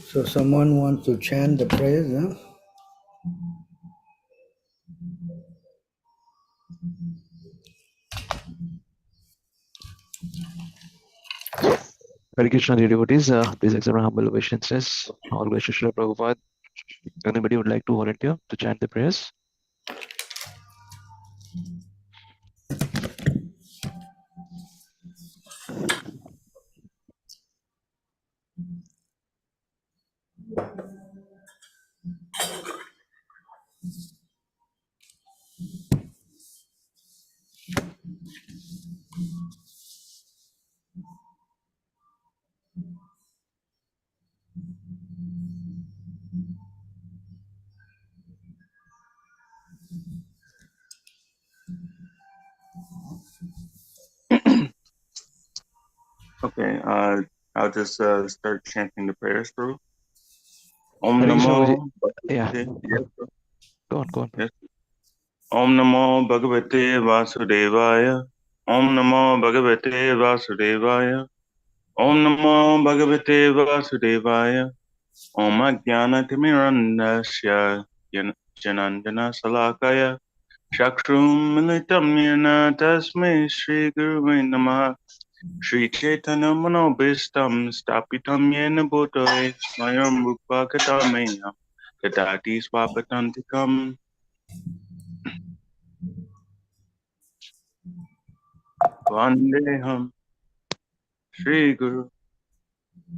So someone wants to chant the prayers, huh? Hare Krishna, dear devotees. Please accept my humble obeisances. All glories to Srila Prabhupada. Anybody would like to volunteer to chant the prayers? Okay, I'll just start chanting the prayers through. Om Hare Krishna, Prabhuji. Namo Yeah, Bhagavate. Yes, bro. go on. Yes. Om Namo Bhagavate Vasudevaya. Om Namo Bhagavate Vasudevaya. Om Namo Bhagavate Vasudevaya. Om Ajnanatimirandasya Janandana Salakaya. Chakrum Militam Nirna Tasme Shri Guru Namaha. Shri Chaitanya Manobhistam Stapitam Yena Bhutale Swayam Rupa Katamaya Tadati Swapatantikam Vandeham Shri Guru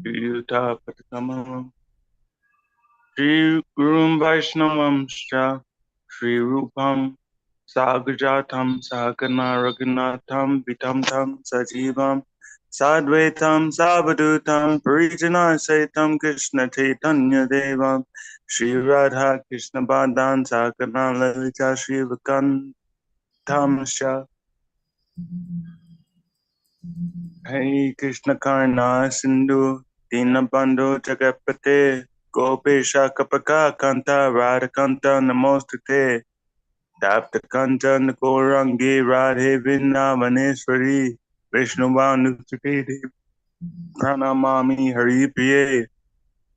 Yuta Patakamam Shri Gurum Vaishnavam Shri Rupam Sagajatam Sakana Raghunatham Vitam Tam Sajivam Sadvaitam Savadutam Parijana Saitam Krishna Chaitanya Devam Shri Radha Krishna Badan Sakana Lalita Shri Vakantam Shah Hey Krishna Karna Sindhu Dinabandhu Jagapate Gopesha Kapaka Kanta Radhakanta Namostate Tapta Kanjan Gorangi Radhe Vrindavaneshwari Vishnuvanusuti Pranamami Hari Priye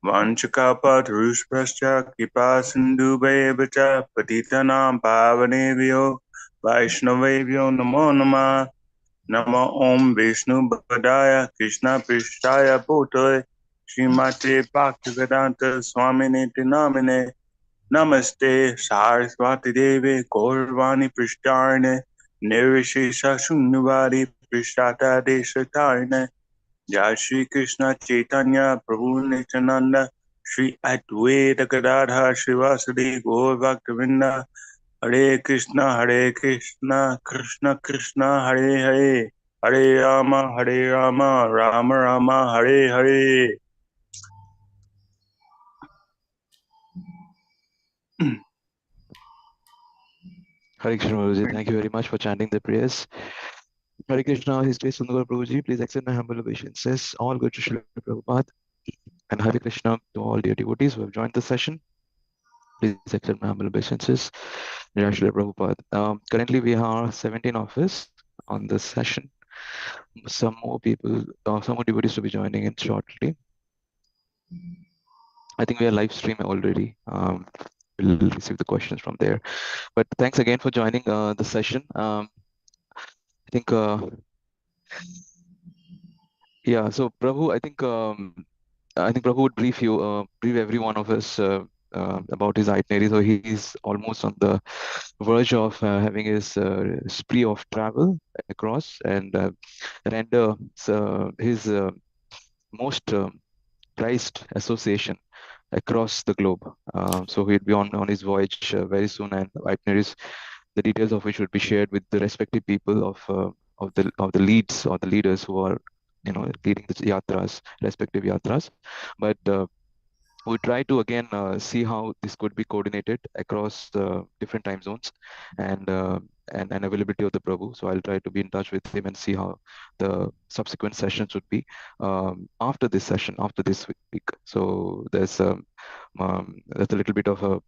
Vanchakapa Tarushprascha Kipa Sindhu Bhaja Patitanam Pavanebhyo Vaishnavebhyo Namo Nama Nama Om Vishnu Padaya Krishna Prishtaya Bhutale Srimate Bhaktivedanta Swamine Namine Namaste Saraswati Devi Gaurvani Prishtarne Nirvishesha Shunyavadi Prishtata Deshatarne Jai Shri Krishna Chaitanya Prabhu Nityananda Shri Advaita Gadadha Srivasadi Gaur Bhaktavinda Hare Krishna Krishna Krishna Hare Hare Hare Rama Rama Rama Hare Hare Hare Krishna, Prabhuji. Thank you very much for chanting the prayers. Hare Krishna, His Grace Sundar Gopāl Prabhuji. Please accept my humble obeisances. All good to Srila Prabhupada. And Hare Krishna to all dear devotees who have joined the session. Please accept my humble obeisances. Jai Srila Prabhupada. Currently, we are 17 of us on this session. Some more people, some more devotees to be joining in shortly. I think we are live streaming already. We'll receive the questions from there. But thanks again for joining the session. I think, yeah. So Prabhu, I think Prabhu would brief every one of us about his itinerary. So he's almost on the verge of having his spree of travel across and render his most prized association across the globe. So he'll be on his voyage very soon, and itineraries, the details of which would be shared with the respective people of the leads or the leaders who are leading the yatras, respective yatras. But we try to again see how this could be coordinated across different time zones and availability of the Prabhu. So I'll try to be in touch with him and see how the subsequent sessions would be after this session, after this week. So there's a little bit of a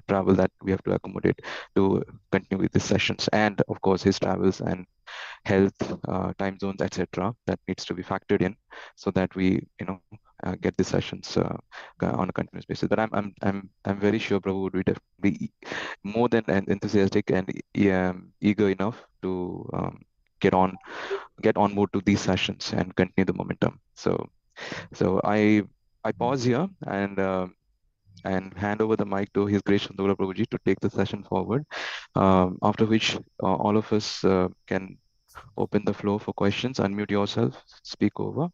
travel that we have to accommodate to continue with these sessions, and of course his travels and health, time zones, etc. that needs to be factored in so that we get the sessions on a continuous basis. But I'm very sure Prabhu would be definitely more than enthusiastic and eager enough to get on board to these sessions and continue the momentum. So I pause here and hand over the mic to His Grace Sundar Prabhuji to take the session forward. After which all of us can open the floor for questions, unmute yourself, speak over,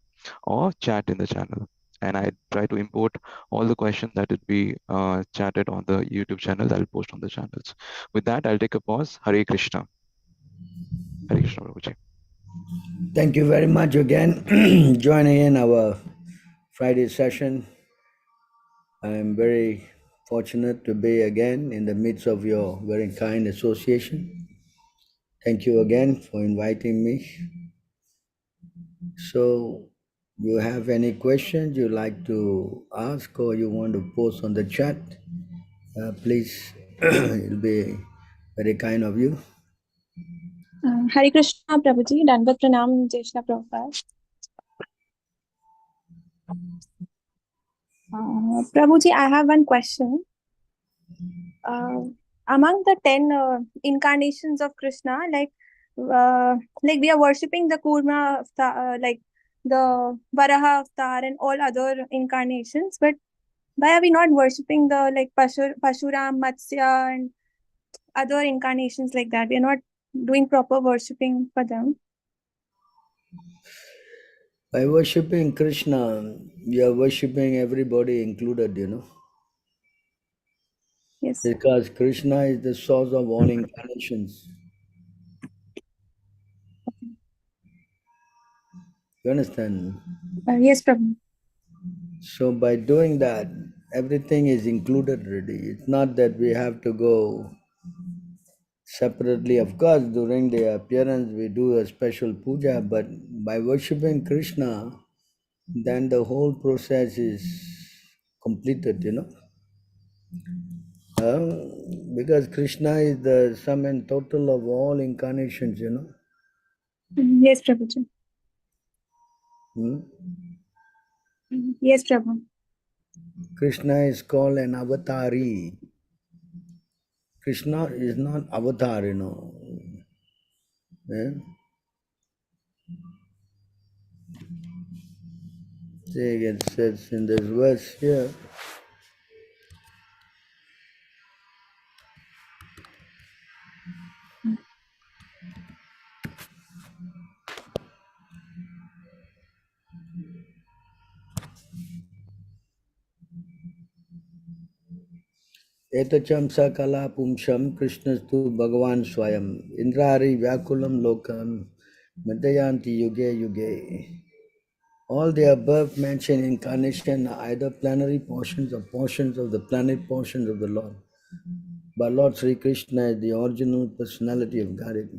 or chat in the channel. And I try to import all the questions that would be chatted on the YouTube channel that I'll post on the channels. With that, I'll take a pause. Hare Krishna. Hare Krishna, Prabhuji. Thank you very much again joining in our Friday session. I am very fortunate to be again in the midst of your very kind association. Thank you again for inviting me. So, you have any questions you like to ask or you want to post on the chat? Please, it'll be very kind of you. Hare Krishna Prabhuji, Dandavat Pranam Jeshna Prabhupada. Prabhuji, I have one question. Among the 10 incarnations of Krishna, like we are worshipping the Kurma avatar, like the Varaha avatar and all other incarnations, but why are we not worshipping the like Pashuram, Matsya and other incarnations like that? We are not doing proper worshipping for them. By worshipping Krishna, you are worshipping everybody included, Yes. Because Krishna is the source of all incarnations. You understand? Yes, Prabhu. So by doing that, everything is included already. It's not that we have to go separately. Of course, during the appearance, we do a special puja, but by worshipping Krishna, then the whole process is completed, because Krishna is the sum and total of all incarnations, Yes, Prabhuji. Yes, Prabhu. Krishna is called an avatari. Krishna is not avatar, Yeah? See, it says in this verse here, Etacham sakala pumsham Krishnastu Bhagavan Swayam Indrari Vyakulam Lokam Madayanti Yuge Yuge. All the above mentioned incarnation are either plenary portions or portions of the planet portions of the Lord. But Lord Sri Krishna is the original personality of Godhead.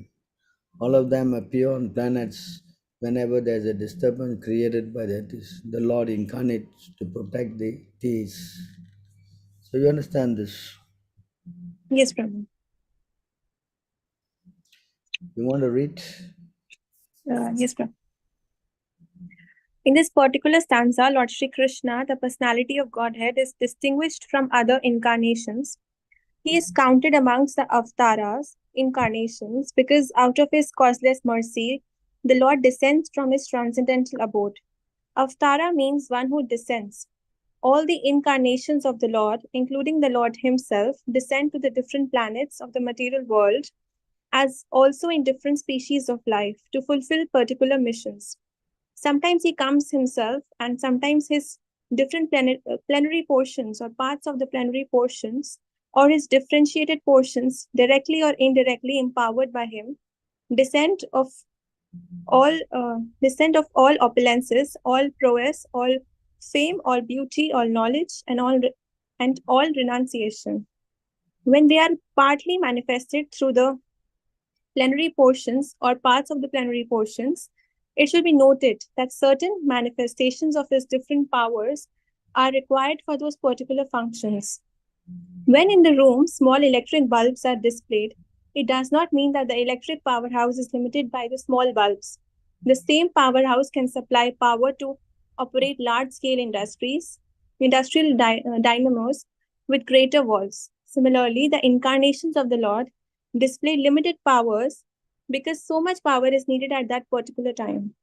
All of them appear on planets whenever there is a disturbance created by the deities. The Lord incarnates to protect the deities. So you understand this? Yes, Prabhu. You want to read? Yes, Prabhu. In this particular stanza, Lord Shri Krishna, the personality of Godhead, is distinguished from other incarnations. He is counted amongst the avatars, incarnations, because out of his causeless mercy, the Lord descends from his transcendental abode. Avatara means one who descends. All the incarnations of the Lord, including the Lord himself, descend to the different planets of the material world, as also in different species of life, to fulfill particular missions. Sometimes he comes himself, and sometimes his different plenary portions or parts of the plenary portions or his differentiated portions, directly or indirectly empowered by him, descent of all opulences, all prowess, all fame, all beauty, all knowledge, and all renunciation. When they are partly manifested through the plenary portions or parts of the plenary portions, it should be noted that certain manifestations of his different powers are required for those particular functions. When in the room, small electric bulbs are displayed, it does not mean that the electric powerhouse is limited by the small bulbs. The same powerhouse can supply power to operate large-scale industrial dynamos with greater volts. Similarly, the incarnations of the Lord display limited powers because so much power is needed at that particular time.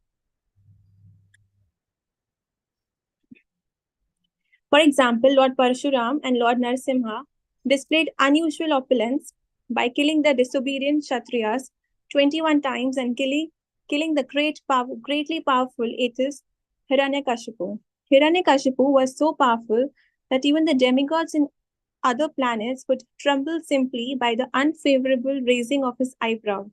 For example, Lord Parshuram and Lord Narasimha displayed unusual opulence by killing the disobedient Kshatriyas 21 times and killing the greatly powerful atheist Hiranyakashipu. Hiranyakashipu was so powerful that even the demigods in other planets would tremble simply by the unfavorable raising of his eyebrow.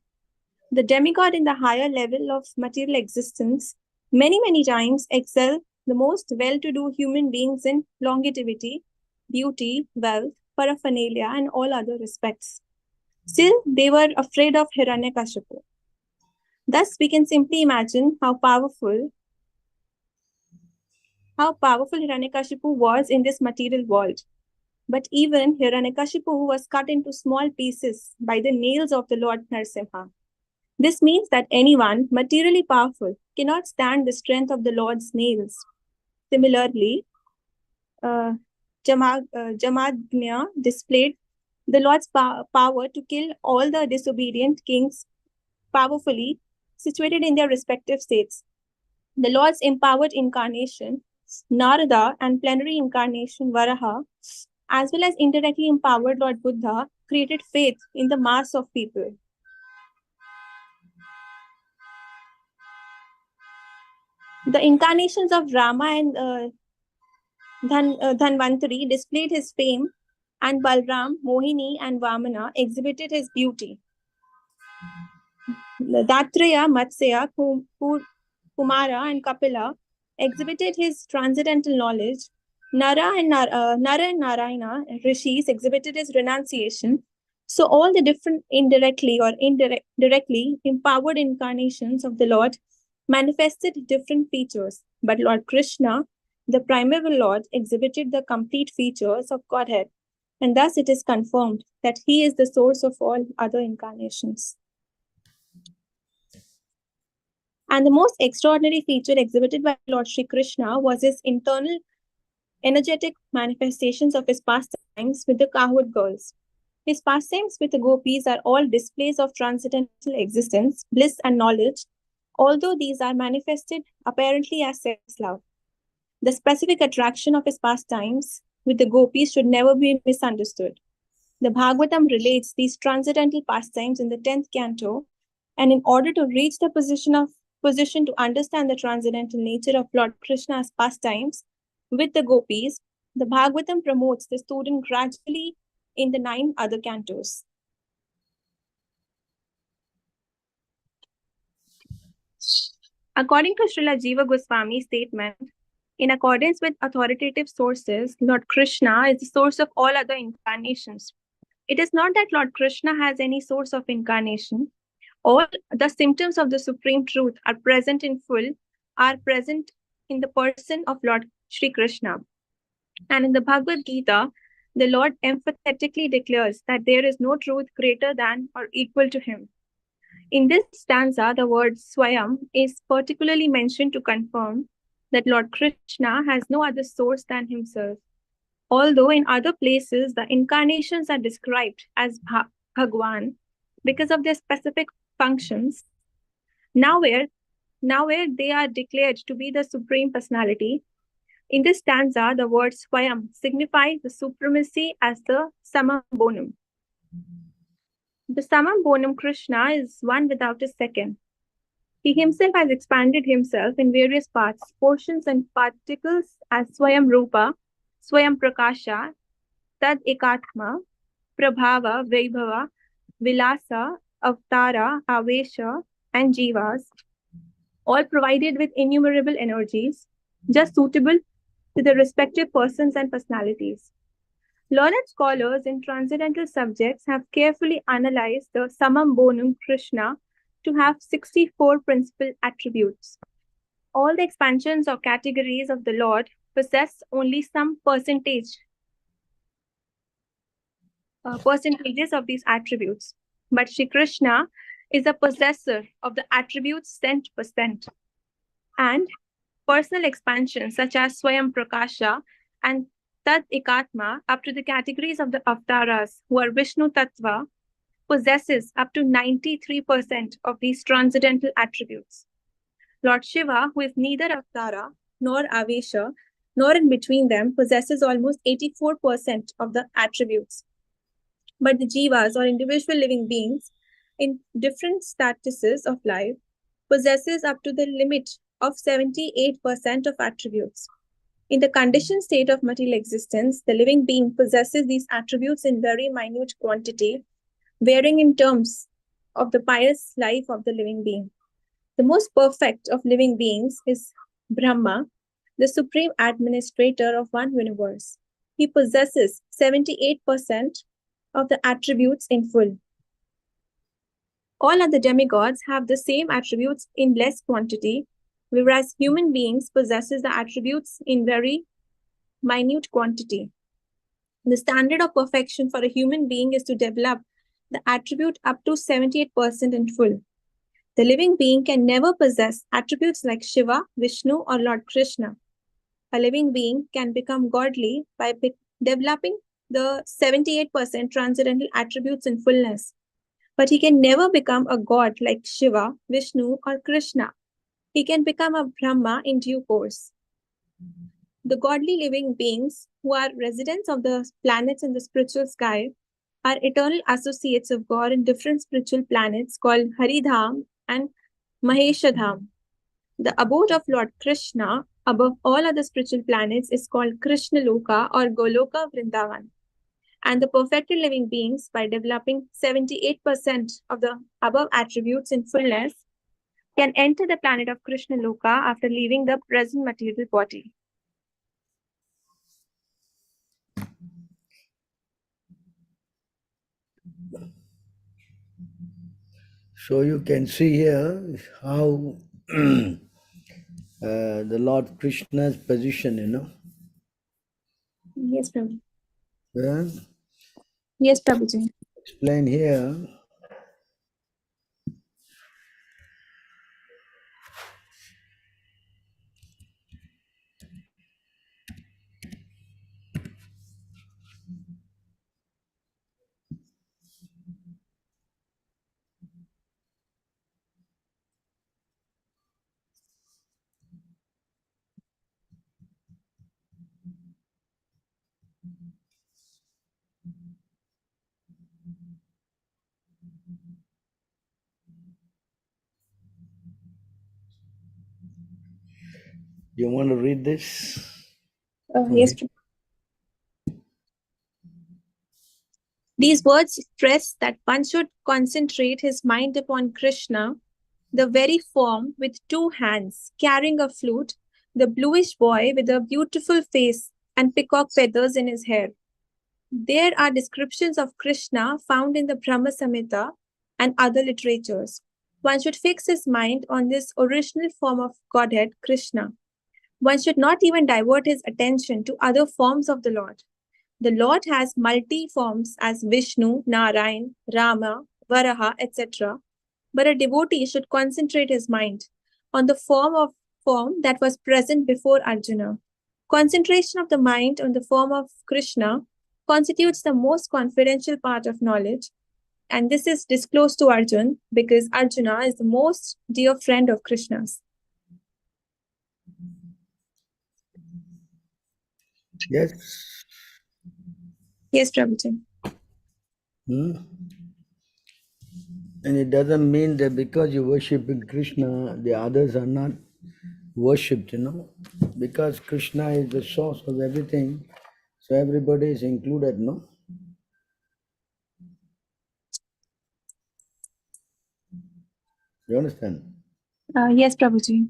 The demigod in the higher level of material existence many times excel the most well-to-do human beings in longevity, beauty, wealth, paraphernalia, and all other respects. Still, they were afraid of Hiranyakashipu. Thus, we can simply imagine how powerful Hiranyakashipu was in this material world. But even Hiranyakashipu was cut into small pieces by the nails of the Lord Narasimha. This means that anyone materially powerful cannot stand the strength of the Lord's nails. Similarly, Jamadagnya displayed the Lord's power to kill all the disobedient kings powerfully situated in their respective states. The Lord's empowered incarnation, Narada, and plenary incarnation, Varaha, as well as indirectly empowered Lord Buddha, created faith in the mass of people. The incarnations of Rama and Dhanvantari displayed his fame, and Balram, Mohini, and Vamana exhibited his beauty. Datreya, Matsya, Kumara, and Kapila exhibited his transcendental knowledge. Nara and Narayana, rishis, exhibited his renunciation. So all the different directly empowered incarnations of the Lord manifested different features. But Lord Krishna, the primeval Lord, exhibited the complete features of Godhead. And thus it is confirmed that he is the source of all other incarnations. And the most extraordinary feature exhibited by Lord Sri Krishna was his internal energetic manifestations of his pastimes with the Kahut girls. His pastimes with the gopis are all displays of transcendental existence, bliss, and knowledge, although these are manifested apparently as sex love. The specific attraction of his pastimes with the gopis should never be misunderstood. The Bhagavatam relates these transcendental pastimes in the 10th canto, and in order to reach the position to understand the transcendental nature of Lord Krishna's pastimes with the gopis, the Bhagavatam promotes the student gradually in the 9 other cantos. According to Srila Jiva Goswami's statement, in accordance with authoritative sources, Lord Krishna is the source of all other incarnations. It is not that Lord Krishna has any source of incarnation. All the symptoms of the Supreme Truth are present in the person of Lord Sri Krishna. And in the Bhagavad Gita, the Lord emphatically declares that there is no truth greater than or equal to him. In this stanza, the word Swayam is particularly mentioned to confirm that Lord Krishna has no other source than himself. Although in other places, the incarnations are described as Bhagwan because of their specific functions, nowhere they are declared to be the Supreme Personality. In this stanza, the word Swayam signifies the supremacy as the Samam Bonum. The Samam Bonum Krishna is one without a second. He himself has expanded himself in various parts, portions, and particles as Swayam Rupa, Swayam Prakasha, Tad Ekatma, Prabhava, Vaibhava, Vilasa, Avtara, Avesha, and Jivas, all provided with innumerable energies, just suitable to the respective persons and personalities. Learned scholars in transcendental subjects have carefully analyzed the Samam Bonum Krishna to have 64 principal attributes. All the expansions or categories of the Lord possess only some percentages of these attributes. But Shri Krishna is a possessor of the attributes 100%. And personal expansion such as Swayam Prakasha and Tad Ekatma up to the categories of the avatars who are Vishnu Tattva possesses up to 93% of these transcendental attributes. Lord Shiva, who is neither Avatara nor Avesha, nor in between them, possesses almost 84% of the attributes. But the Jivas or individual living beings in different statuses of life possesses up to the limit of 78% of attributes. In the conditioned state of material existence, the living being possesses these attributes in very minute quantity, varying in terms of the pious life of the living being. The most perfect of living beings is Brahma, the supreme administrator of one universe. He possesses 78% of the attributes in full. All other demigods have the same attributes in less quantity, whereas human beings possesses the attributes in very minute quantity. The standard of perfection for a human being is to develop the attribute up to 78% in full. The living being can never possess attributes like Shiva, Vishnu, or Lord Krishna. A living being can become godly by developing the 78% transcendental attributes in fullness. But he can never become a god like Shiva, Vishnu, or Krishna. He can become a Brahma in due course. The godly living beings who are residents of the planets in the spiritual sky are eternal associates of God in different spiritual planets called Haridham and Maheshadham. The abode of Lord Krishna above all other spiritual planets is called Krishna Loka or Goloka Vrindavan. And the perfected living beings, by developing 78% of the above attributes in fullness, can enter the planet of Krishna Loka after leaving the present material body. So you can see here how the Lord Krishna's position, Yes, Prabhu. Yeah? Yes, Prabhuji. Explain here. You want to read this? Yes, Prabhu. These words stress that one should concentrate his mind upon Krishna, the very form with two hands, carrying a flute, the bluish boy with a beautiful face and peacock feathers in his hair. There are descriptions of Krishna found in the Brahma Samhita and other literatures. One should fix his mind on this original form of Godhead, Krishna. One should not even divert his attention to other forms of the Lord. The Lord has multi forms as Vishnu, Narayan, Rama, Varaha, etc. But a devotee should concentrate his mind on the form that was present before Arjuna. Concentration of the mind on the form of Krishna constitutes the most confidential part of knowledge, and this is disclosed to Arjuna because Arjuna is the most dear friend of Krishna's. Yes. Yes, Prabhuji. And it doesn't mean that because you worship Krishna, the others are not worshipped, because Krishna is the source of everything, so everybody is included, no? You understand? Yes, Prabhuji.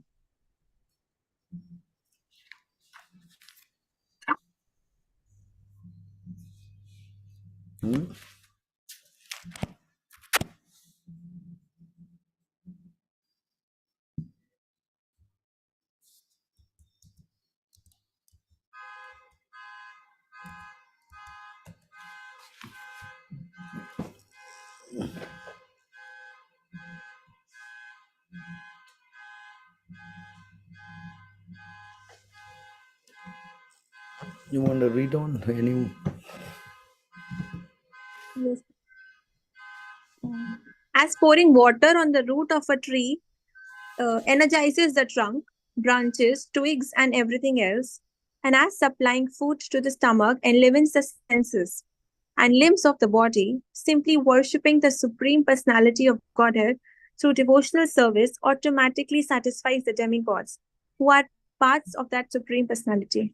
You want to read on? Any? Yes. As pouring water on the root of a tree energizes the trunk, branches, twigs, and everything else, and as supplying food to the stomach enlivens the senses and limbs of the body, simply worshipping the Supreme Personality of Godhead through devotional service automatically satisfies the demigods, who are parts of that Supreme Personality.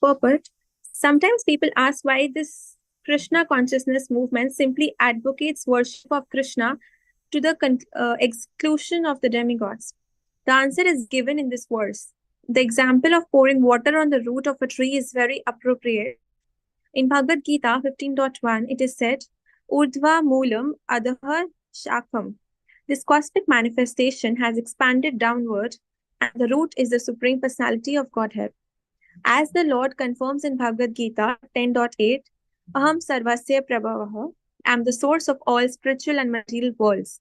Purport. Sometimes people ask why this Krishna consciousness movement simply advocates worship of Krishna to the exclusion of the demigods. The answer is given in this verse. The example of pouring water on the root of a tree is very appropriate. In Bhagavad Gita 15.1, it is said, Urdhva Moolam Adhah Shakam. This cosmic manifestation has expanded downward, and the root is the Supreme Personality of Godhead. As the Lord confirms in Bhagavad Gita 10.8, Aham Sarvasya Prabhavaha, I am the source of all spiritual and material worlds.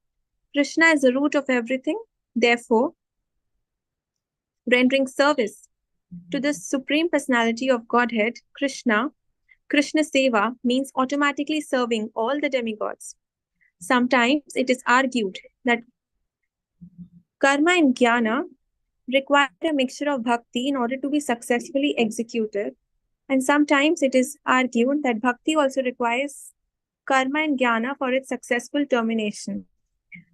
Krishna is the root of everything. Therefore, rendering service to the Supreme Personality of Godhead, Krishna Seva, means automatically serving all the demigods. Sometimes it is argued that karma and jnana require a mixture of bhakti in order to be successfully executed. And sometimes it is argued that bhakti also requires karma and jnana for its successful termination.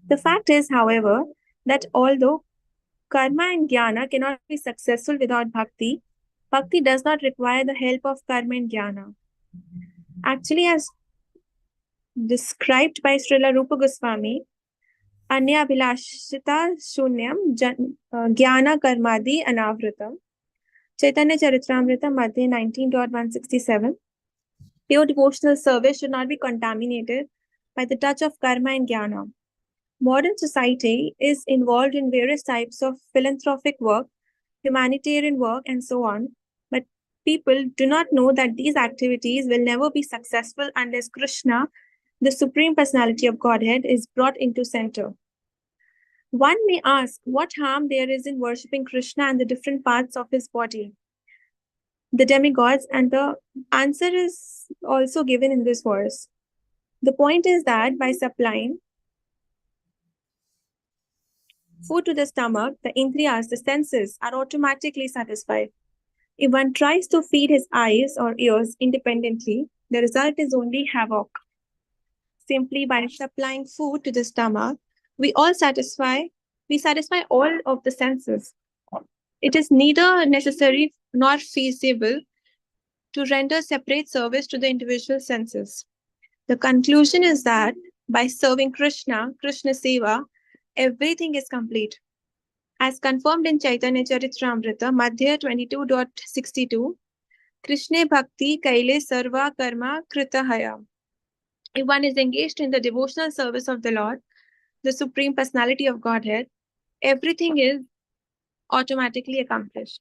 The fact is, however, that although karma and jnana cannot be successful without bhakti, bhakti does not require the help of karma and jnana. Actually, as described by Srila Rupa Goswami, Anya Abhilashita Shunyam Jnana Karmadi Anavritam, Chaitanya Charitamrita Madhya 19.167. Pure devotional service should not be contaminated by the touch of karma and jnana. Modern society is involved in various types of philanthropic work, humanitarian work, and so on. But people do not know that these activities will never be successful unless Krishna, the Supreme Personality of Godhead, is brought into center. One may ask what harm there is in worshipping Krishna and the different parts of his body, the demigods, and the answer is also given in this verse. The point is that by supplying food to the stomach, the indriyas, the senses, are automatically satisfied. If one tries to feed his eyes or ears independently, the result is only havoc. Simply by supplying food to the stomach, we satisfy all of the senses. It is neither necessary nor feasible to render separate service to the individual senses. The conclusion is that by serving Krishna Seva, everything is complete. As confirmed in Chaitanya Charitamrita, Madhya 22.62, Krishna Bhakti Kaile Sarva Karma Kritahaya. If one is engaged in the devotional service of the Lord, the Supreme Personality of Godhead, everything is automatically accomplished.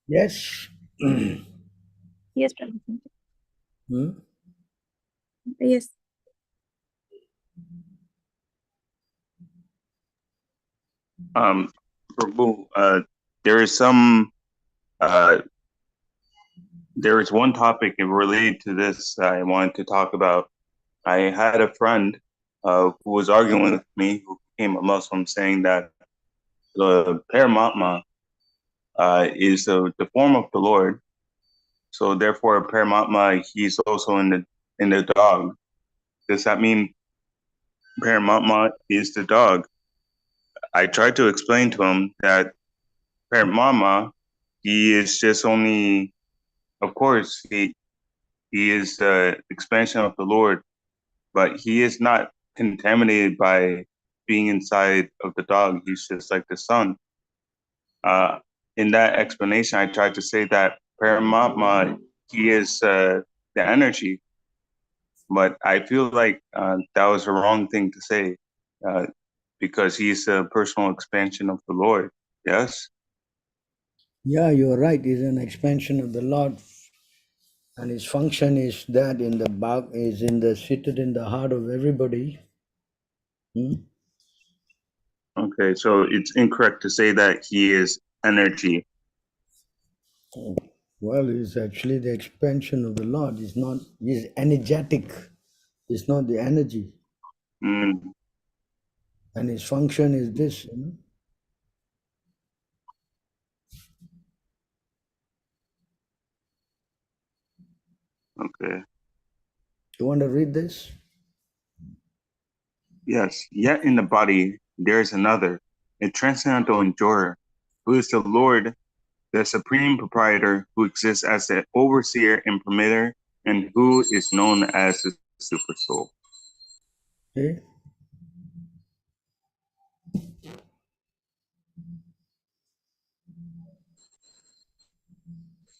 Yes. Yes, Prabhupada. Hmm? Yes. Prabhu, there is one topic related to this I wanted to talk about. I had a friend who was arguing with me, who became a Muslim, saying that the Paramatma is the form of the Lord. So therefore, Paramatma, he's also in the dog. Does that mean Paramatma is the dog? I tried to explain to him that Paramatma, he is just only, of course, he is the expansion of the Lord, but he is not contaminated by being inside of the dog. He's just like the sun. In that explanation, I tried to say that Paramatma, he is the energy, but I feel like that was a wrong thing to say because he's a personal expansion of the Lord. Yes? Yeah, you're right. He's an expansion of the Lord, and his function is that seated in the heart of everybody. Hmm? Okay, so it's incorrect to say that he is energy. Well, it's actually the expansion of the Lord. It's not, he's energetic. It's not the energy. Mm, And his function is this, okay. You want to read this? Yes, yet in the body there is another, a transcendental endurer, who is the Lord, the supreme proprietor, who exists as the overseer and permitter, and who is known as the super soul. Okay.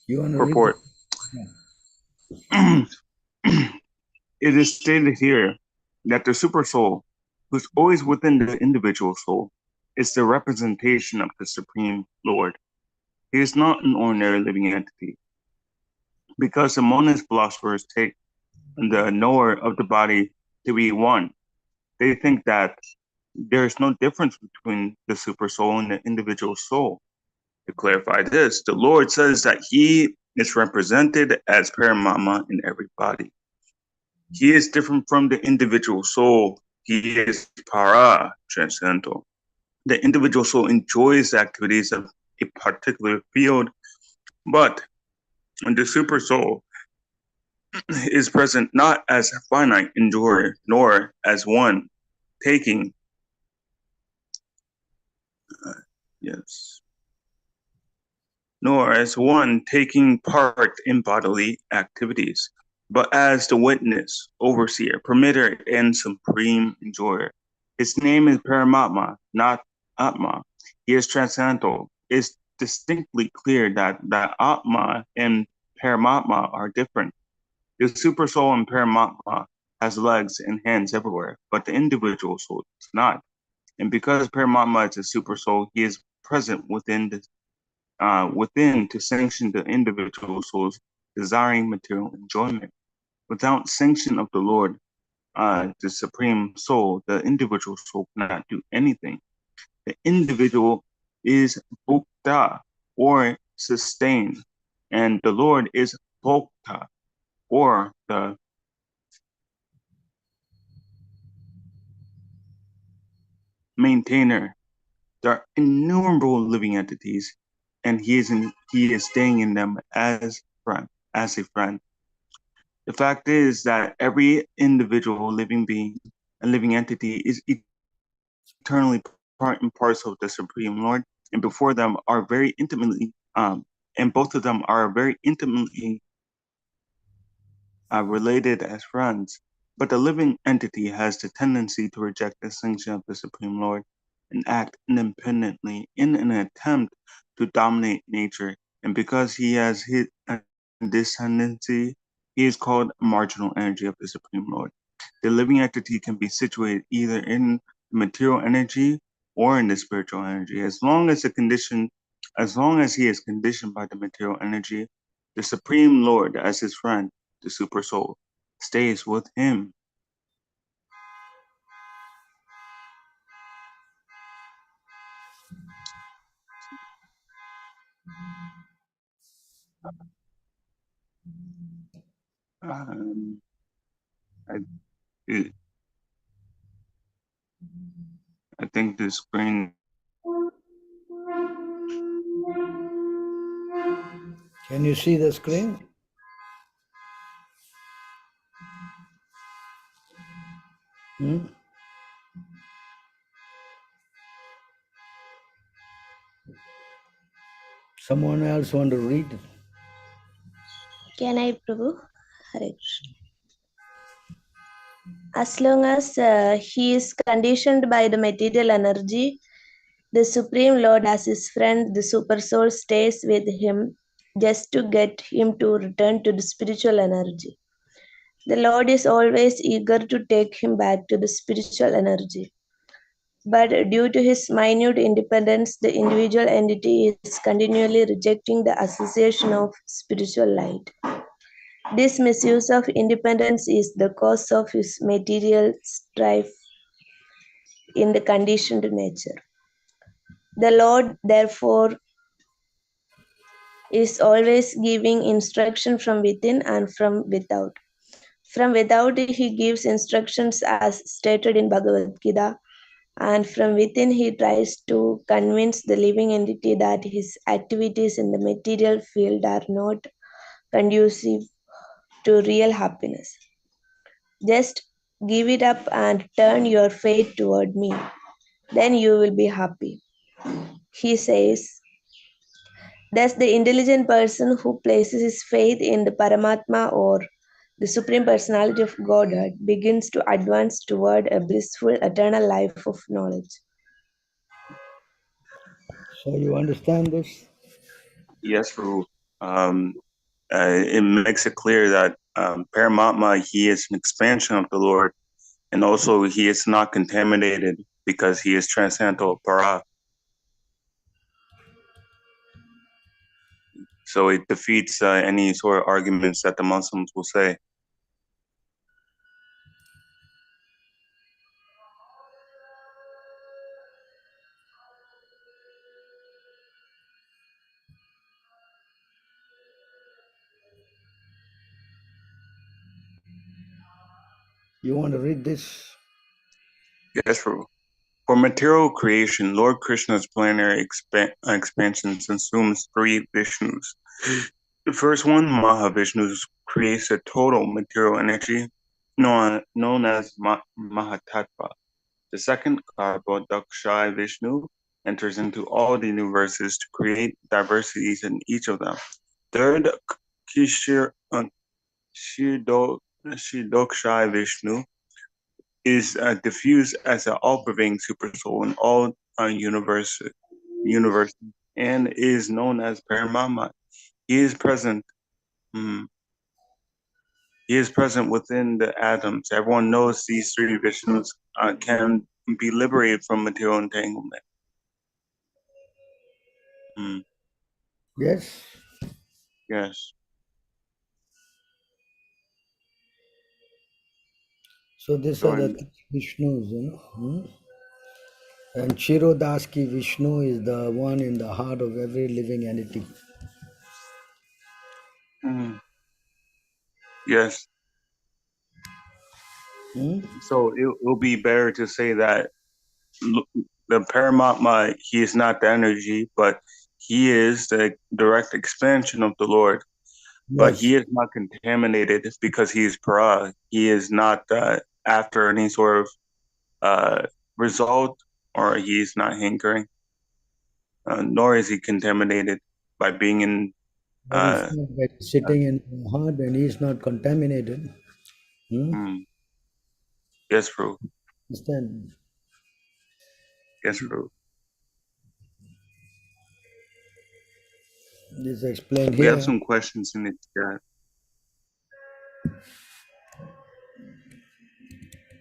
You want to read Purport. It is stated here that the super soul, who's always within the individual soul, is the representation of the Supreme Lord. He is not an ordinary living entity. Because the monist philosophers take the knower of the body to be one, they think that there is no difference between the super soul and the individual soul. To clarify this, the Lord says that he is represented as Paramatma in every body. He is different from the individual soul. He is para, transcendental. The individual soul enjoys the activities of a particular field, but the super soul is present not as a finite enjoyer, nor as one taking, nor as one taking part in bodily activities, but as the witness, overseer, permitter, and supreme enjoyer. His name is Paramatma, not Atma. He is transcendental. It's distinctly clear that Atma and Paramatma are different. The super soul in Paramatma has legs and hands everywhere, but the individual soul does not. And because Paramatma is a super soul, he is present within to sanction the individual soul's desiring material enjoyment. Without sanction of the Lord, the supreme soul, the individual soul cannot do anything. The individual is bhukta, or sustained, and the Lord is bhokta, or the maintainer. There are innumerable living entities, and he is staying in them as a friend. The fact is that every individual living being and living entity is eternally part and parcel of the Supreme Lord, and before them are very intimately, and both of them are very intimately related as friends. But the living entity has the tendency to reject the sanction of the Supreme Lord and act independently in an attempt to dominate nature. And because he has this tendency, he is called marginal energy of the Supreme Lord. The living entity can be situated either in the material energy or in the spiritual energy. As long as he is conditioned by the material energy, the Supreme Lord, as his friend, the super soul, stays with him. I think the screen. Can you see the screen? Someone else want to read? Can I, Prabhu? Hare Krishna. As long as he is conditioned by the material energy, the Supreme Lord as his friend, the super soul stays with him just to get him to return to the spiritual energy. The Lord is always eager to take him back to the spiritual energy. But due to his minute independence, the individual entity is continually rejecting the association of spiritual light. This misuse of independence is the cause of his material strife in the conditioned nature. The Lord, therefore, is always giving instruction from within and from without. From without, he gives instructions as stated in Bhagavad Gita, and from within, he tries to convince the living entity that his activities in the material field are not conducive to real happiness. Just give it up and turn your fate toward me. Then you will be happy. He says, thus the intelligent person who places his faith in the Paramatma or the Supreme Personality of Godhead begins to advance toward a blissful eternal life of knowledge. So you understand this? Yes, Prabhu. It makes it clear that Paramatma, he is an expansion of the Lord, and also he is not contaminated because he is transcendental para. So it defeats any sort of arguments that the Muslims will say. You want to read this? Yes, Prabhu. For material creation, Lord Krishna's planetary expansion assumes three Vishnus. The first one, Mahavishnu, creates a total material energy known as Mahatattva. The second, Garbhodakshai Vishnu, enters into all the universes to create diversities in each of them. Third, Shidokshai Vishnu is diffused as an all-pervading supersoul in all universe, and is known as Paramama. He is present. He is present within the atoms. Everyone knows these three Vishnus can be liberated from material entanglement. Yes. Yes. So these are the Vishnus, you know. And Chirodaski Vishnu is the one in the heart of every living entity. Yes. So it'll be better to say that the Paramatma, he is not the energy, but he is the direct expansion of the Lord. Yes. But he is not contaminated because he is para. He is not after any sort of result, or he is not hankering, nor is he contaminated by being in. But it's not sitting in the heart and he is not contaminated. Yes, Prabhu. Understand? Yes, Prabhu. This is explained We here. have some questions in the chat.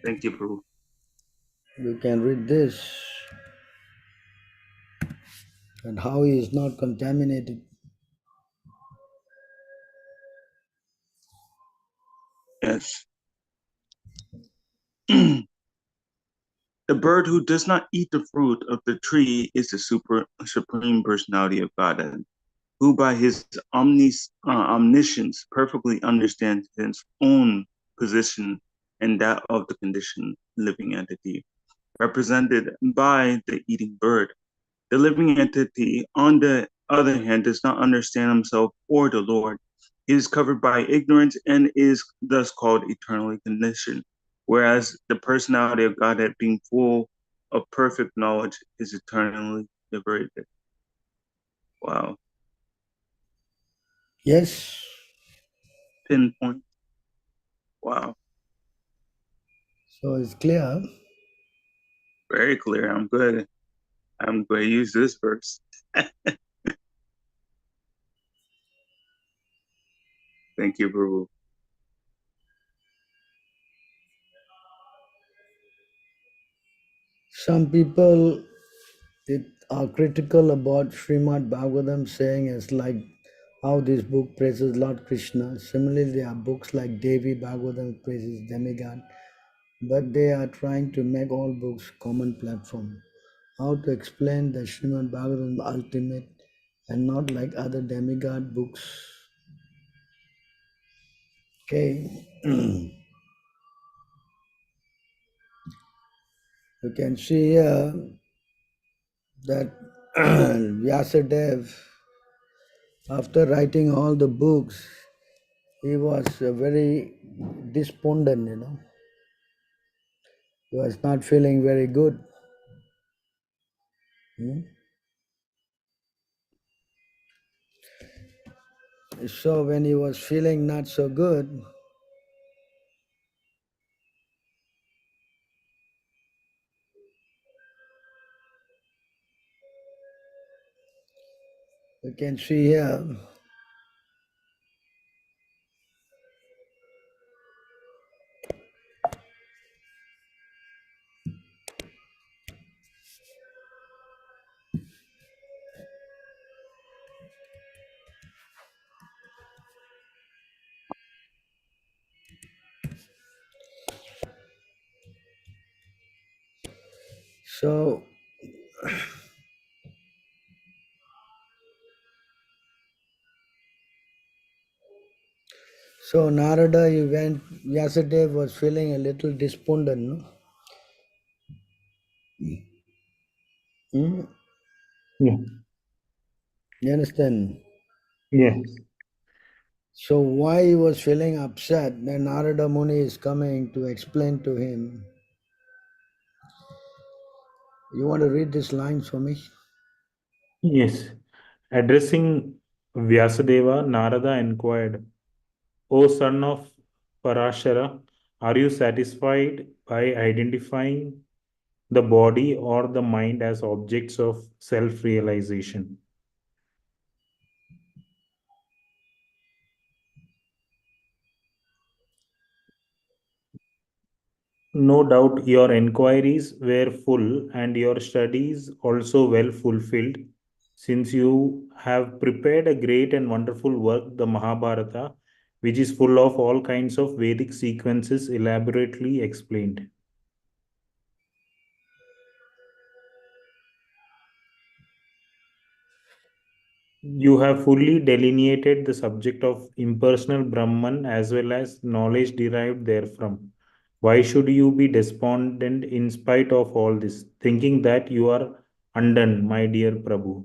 Thank you, Prabhu. You can read this. And how he is not contaminated. Yes. The bird who does not eat the fruit of the tree is the supreme personality of Godhead, who by his omniscience perfectly understands his own position and that of the conditioned living entity, represented by the eating bird. The living entity, on the other hand, does not understand himself or the Lord. He is covered by ignorance and is thus called eternally conditioned, whereas the personality of Godhead, being full of perfect knowledge, is eternally liberated. Wow. Yes. Pinpoint. Wow. So it's clear. Very clear. I'm good. I'm going to use this verse. Thank you, Prabhu. Some people are critical about Srimad Bhagavatam, saying it's like how this book praises Lord Krishna. Similarly, there are books like Devi Bhagavatam praises demigod. but they are trying to make all books common platform. How to explain the Srimad Bhagavatam ultimate and not like other demigod books. Okay. You can see here that Vyasadeva, after writing all the books, he was very despondent, He was not feeling very good. So when he was feeling not so good, you can see here, so Narada, Vyasadeva was feeling a little despondent, no? Yeah. You understand? Yes. So why he was feeling upset, then Narada Muni is coming to explain to him. You want to read this line for me? Yes. Addressing Vyasadeva, Narada inquired, O son of Parashara, are you satisfied by identifying the body or the mind as objects of self-realization? No doubt your inquiries were full and your studies also well fulfilled, since you have prepared a great and wonderful work, the Mahabharata, which is full of all kinds of Vedic sequences elaborately explained. You have fully delineated the subject of impersonal Brahman as well as knowledge derived therefrom. Why should you be despondent in spite of all this, thinking that you are undone, my dear Prabhu?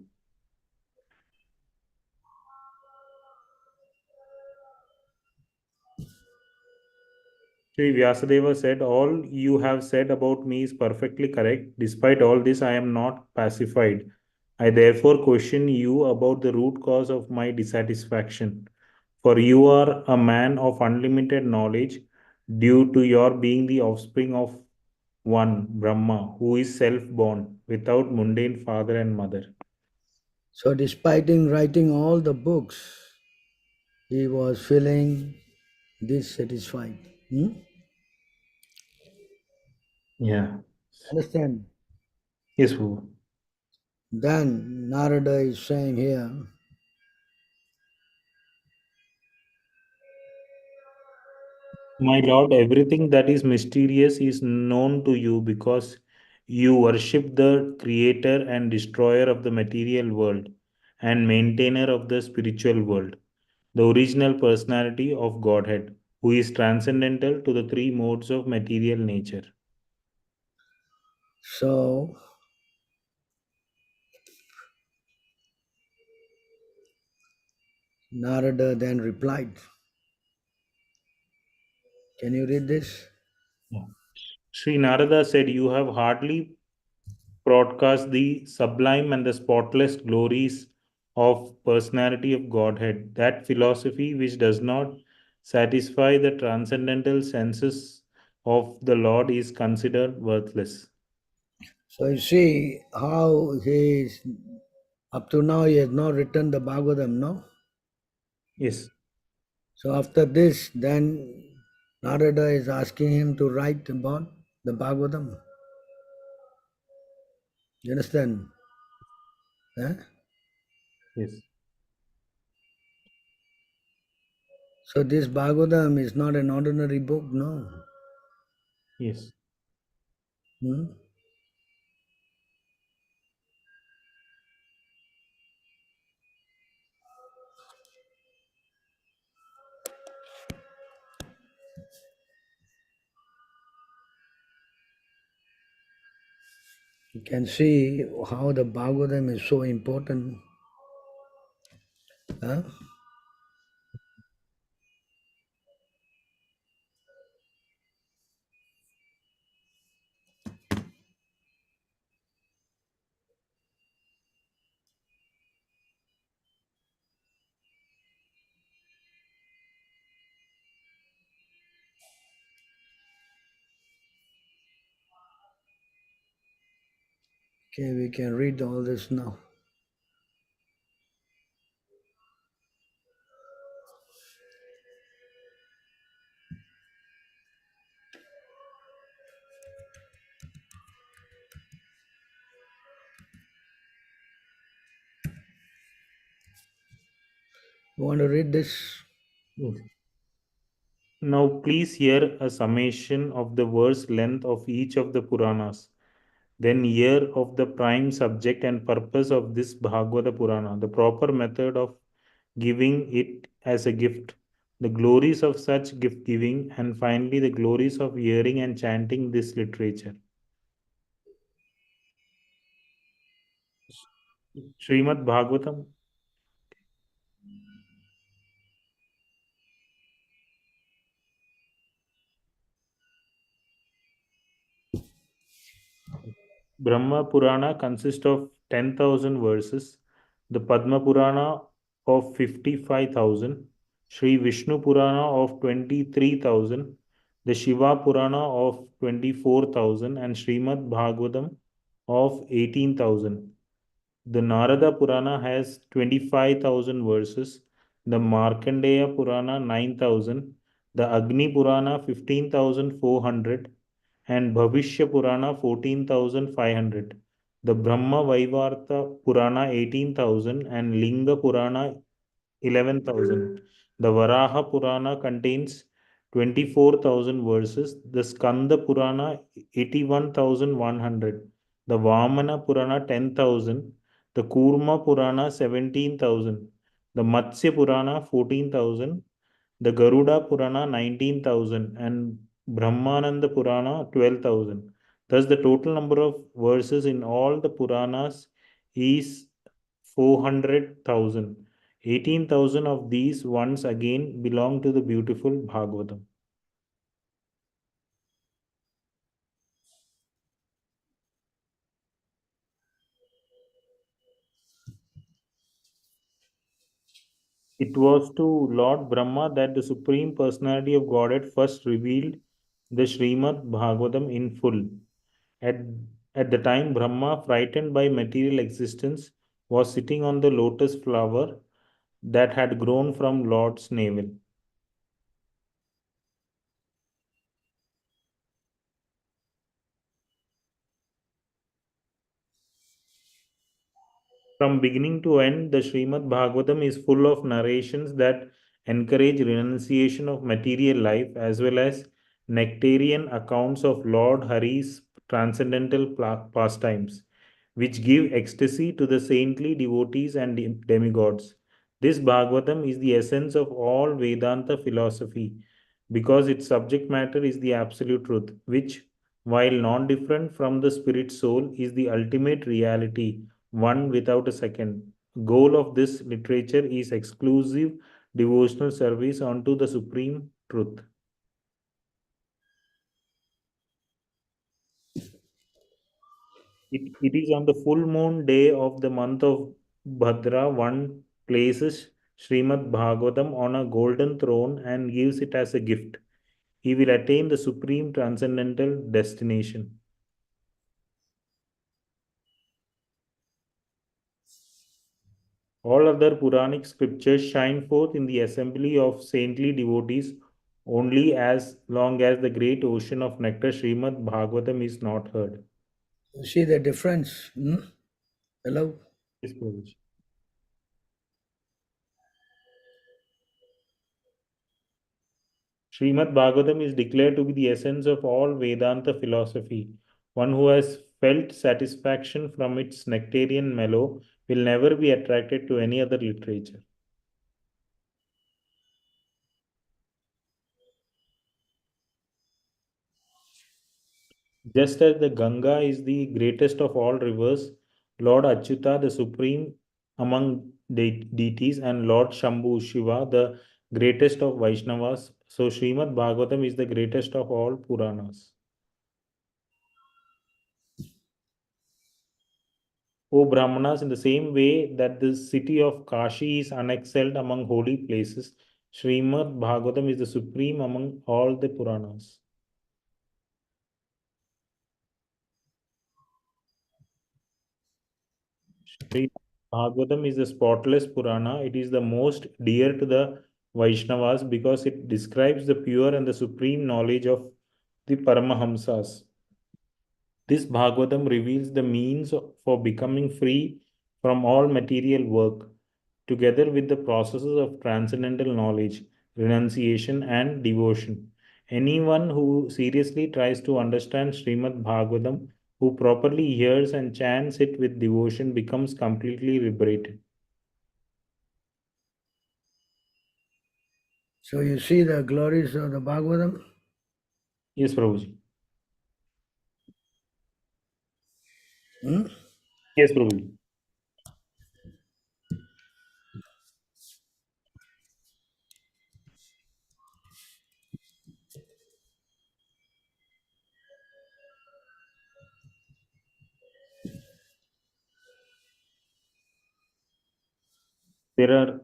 Sri Vyasadeva said, all you have said about me is perfectly correct. Despite all this, I am not pacified. I therefore question you about the root cause of my dissatisfaction. For you are a man of unlimited knowledge due to your being the offspring of one, Brahma, who is self born, without mundane father and mother. So despite him writing all the books, he was feeling dissatisfied. Yeah. Understand? Yes, Prabhu. Then Narada is saying here, My Lord, everything that is mysterious is known to you because you worship the creator and destroyer of the material world and maintainer of the spiritual world, the original personality of Godhead, who is transcendental to the three modes of material nature. so Narada then replied. Can you read this? Sri Narada said, you have hardly broadcast the sublime and the spotless glories of personality of Godhead, that philosophy which does not satisfy the transcendental senses of the Lord is considered worthless. So you see how he is, up to now he has not written the Bhagavatam, no? Yes. So after this, then Narada is asking him to write about the Bhagavatam. You understand? Eh? Yes. So this Bhagavatam is not an ordinary book, no. Yes. Hmm? You can see how the Bhagavatam is so important. Huh? Okay, we can read all this now. You want to read this? Yes. Now, please hear a summation of the verse length of each of the Puranas. Then hear of the prime subject and purpose of this Bhagavata Purana, the proper method of giving it as a gift, the glories of such gift giving, and finally the glories of hearing and chanting this literature. Srimad Bhagavatam. Brahma Purana consists of 10,000 verses, the Padma Purana of 55,000, Sri Vishnu Purana of 23,000, the Shiva Purana of 24,000, and Srimad Bhagavatam of 18,000. The Narada Purana has 25,000 verses, the Markandeya Purana 9,000, the Agni Purana 15,400, and Bhavishya Purana 14,500. The Brahma Vaivarta Purana 18,000 and Linga Purana 11,000. The Varaha Purana contains 24,000 verses. The Skanda Purana 81,100. The Vamana Purana 10,000. The Kurma Purana 17,000. The Matsya Purana 14,000. The Garuda Purana 19,000 and Brahmananda Purana 12,000. Thus, the total number of verses in all the Puranas is 400,000. 18,000 of these once again belong to the beautiful Bhagavatam. It was to Lord Brahma that the Supreme Personality of Godhead first revealed the Srimad Bhagavatam in full. At, at the time, Brahma, frightened by material existence, was sitting on the lotus flower that had grown from Lord's navel. From beginning to end, the Srimad Bhagavatam is full of narrations that encourage renunciation of material life as well as nectarian accounts of Lord Hari's transcendental pastimes, which give ecstasy to the saintly devotees and demigods. This Bhagavatam is the essence of all Vedanta philosophy because its subject matter is the absolute truth, which, while non different from the spirit soul, is the ultimate reality, one without a second. Goal of this literature is exclusive devotional service unto the supreme truth. It is on the full moon day of the month of Bhadra, one places Srimad Bhagavatam on a golden throne and gives it as a gift. He will attain the supreme transcendental destination. All other Puranic scriptures shine forth in the assembly of saintly devotees only as long as the great ocean of nectar Srimad Bhagavatam is not heard. You see the difference? Hmm? Hello? Yes, Prabhuji. Srimad Bhagavatam is declared to be the essence of all Vedanta philosophy. One who has felt satisfaction from its nectarian mellow will never be attracted to any other literature. Just as the Ganga is the greatest of all rivers, Lord Achyuta, the supreme among deities, and Lord Shambhu Shiva, the greatest of Vaishnavas, so Srimad Bhagavatam is the greatest of all Puranas. O Brahmanas, in the same way that the city of Kashi is unexcelled among holy places, Srimad Bhagavatam is the supreme among all the Puranas. Srimad Bhagavatam is the spotless Purana. It is the most dear to the Vaishnavas because it describes the pure and the supreme knowledge of the Paramahamsas. This Bhagavatam reveals the means for becoming free from all material work, together with the processes of transcendental knowledge, renunciation, and devotion. Anyone who seriously tries to understand Srimad Bhagavatam, who properly hears and chants it with devotion, becomes completely liberated. So you see the glories of the Bhagavatam? Yes, Prabhuji. Yes, Prabhuji. There are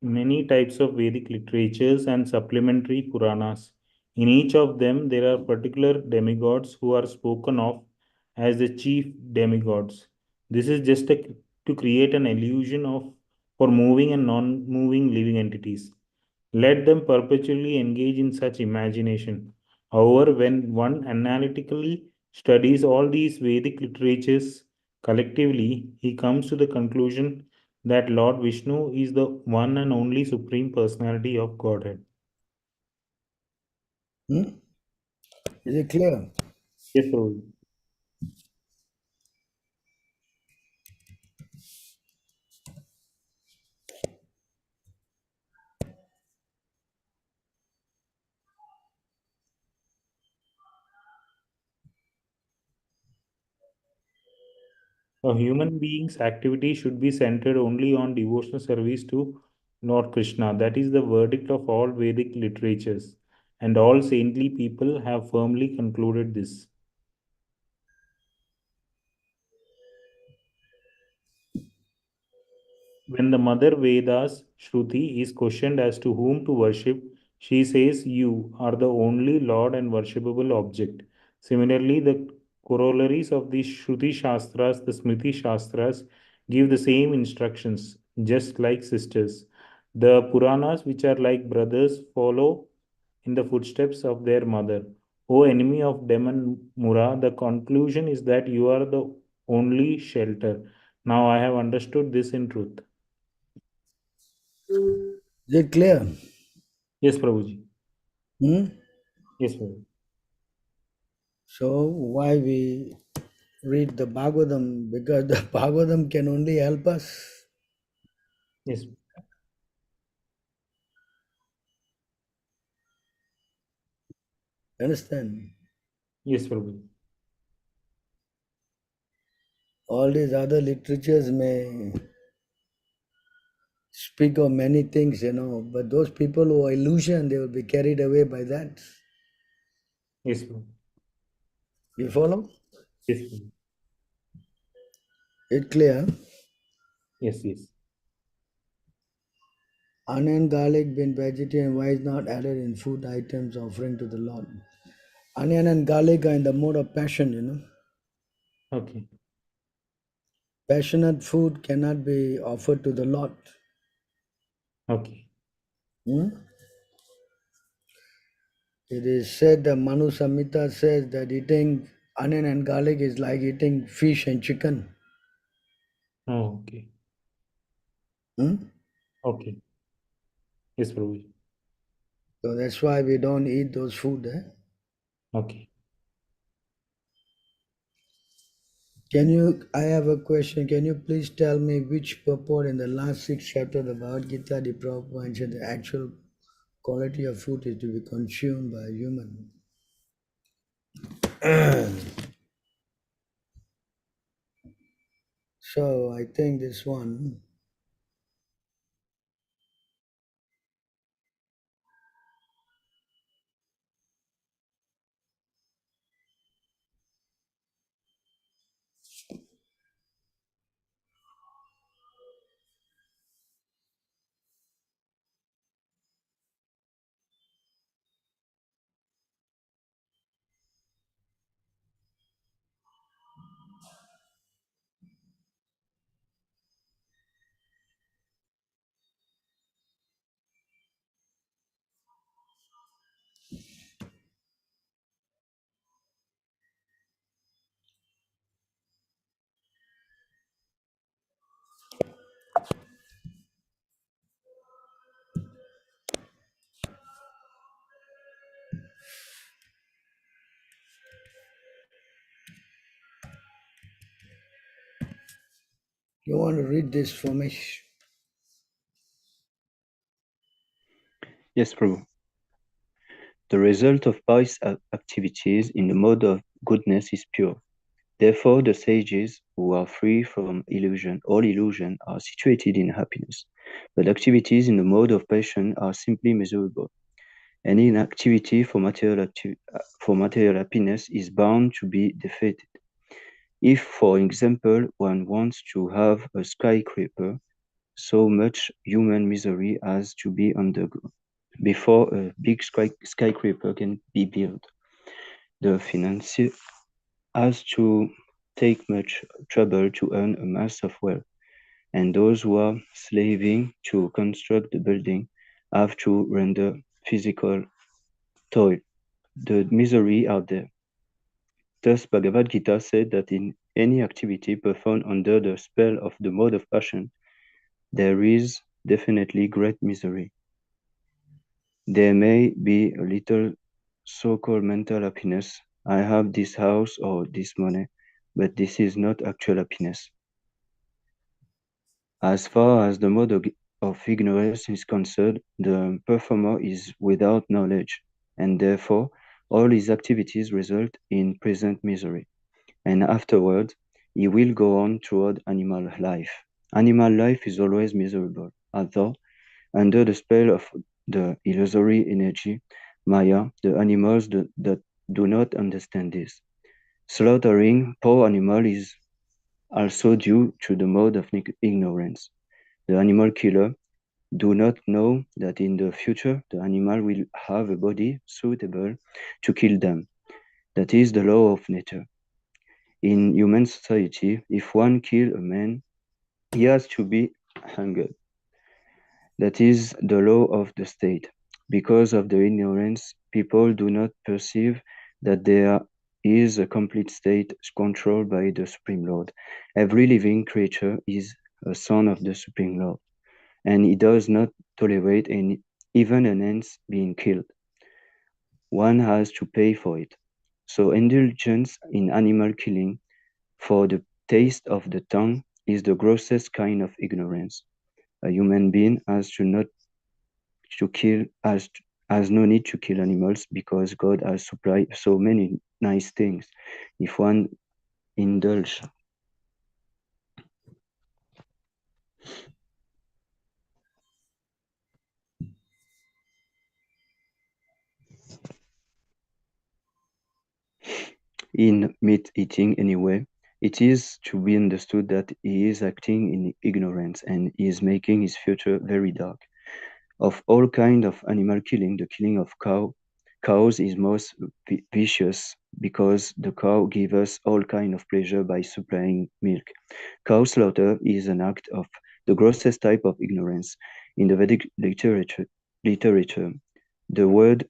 many types of Vedic literatures and supplementary Puranas. In each of them, there are particular demigods who are spoken of as the chief demigods. This is just to create an illusion of for moving and non-moving living entities. Let them perpetually engage in such imagination. However, when one analytically studies all these Vedic literatures collectively, he comes to the conclusion that Lord Vishnu is the one and only Supreme Personality of Godhead. Is it clear? Yes, Prabhu. A human being's activity should be centered only on devotional service to Lord Krishna. That is the verdict of all Vedic literatures, and all saintly people have firmly concluded this. When the mother Vedas, Shruti, is questioned as to whom to worship, she says, "You are the only Lord and worshipable object." Similarly, the corollaries of the Shruti Shastras, the Smriti Shastras, give the same instructions, just like sisters. The Puranas, which are like brothers, follow in the footsteps of their mother. O enemy of Demon Mura, the conclusion is that you are the only shelter. Now I have understood this in truth. Is it clear? Yes, Prabhuji. Yes, Prabhu. So why we read the Bhagavatam? Because the Bhagavatam can only help us. Yes. Understand? Yes, Prabhu. All these other literatures may speak of many things, but those people who are illusion, they will be carried away by that. Yes, Prabhu. You follow? Yes, Prabhu. It clear? Yes, yes. Onion, garlic, being vegetarian, why is not added in food items offering to the Lord? Onion and garlic are in the mode of passion, Okay. Passionate food cannot be offered to the Lord. Okay. It is said that Manu Samhita says that eating onion and garlic is like eating fish and chicken. Oh, okay. Okay. Yes, Prabhu. So that's why we don't eat those food. Okay. I have a question. Can you please tell me which purport in the last 6 chapters of the Bhagavad Gita the Prabhupada mentioned the actual quality of food is to be consumed by a human? So I think this one. You want to read this for me? Yes, Prabhu. The result of pious activities in the mode of goodness is pure. Therefore, the sages who are free from illusion, all illusion, are situated in happiness. But activities in the mode of passion are simply miserable. Any inactivity for material happiness is bound to be defeated. If, for example, one wants to have a skyscraper, so much human misery has to be undergone before a big skyscraper can be built. The financier has to take much trouble to earn a mass of wealth, and those who are slaving to construct the building have to render physical toil. The misery out there. Thus, Bhagavad Gita said that in any activity performed under the spell of the mode of passion, there is definitely great misery. There may be a little so-called mental happiness. I have this house or this money, but this is not actual happiness. As far as the mode of ignorance is concerned, the performer is without knowledge, and therefore all his activities result in present misery. And afterwards, he will go on toward animal life. Animal life is always miserable, although under the spell of the illusory energy, Maya, the animals that do not understand this. Slaughtering poor animal is also due to the mode of ignorance. The animal killer do not know that in the future the animal will have a body suitable to kill them. That is the law of nature. In human society, if one kills a man, he has to be hanged. That is the law of the state. Because of the ignorance, people do not perceive that there is a complete state controlled by the Supreme Lord. Every living creature is a son of the Supreme Lord, and he does not tolerate even an ant being killed. One has to pay for it. So indulgence in animal killing for the taste of the tongue is the grossest kind of ignorance. A human being has no need to kill animals because God has supplied so many nice things. If one indulge in meat eating anyway, it is to be understood that he is acting in ignorance and is making his future very dark. Of all kind of animal killing, the killing of cows is most vicious because the cow gives us all kind of pleasure by supplying milk. Cow slaughter is an act of the grossest type of ignorance. In the Vedic literature, the word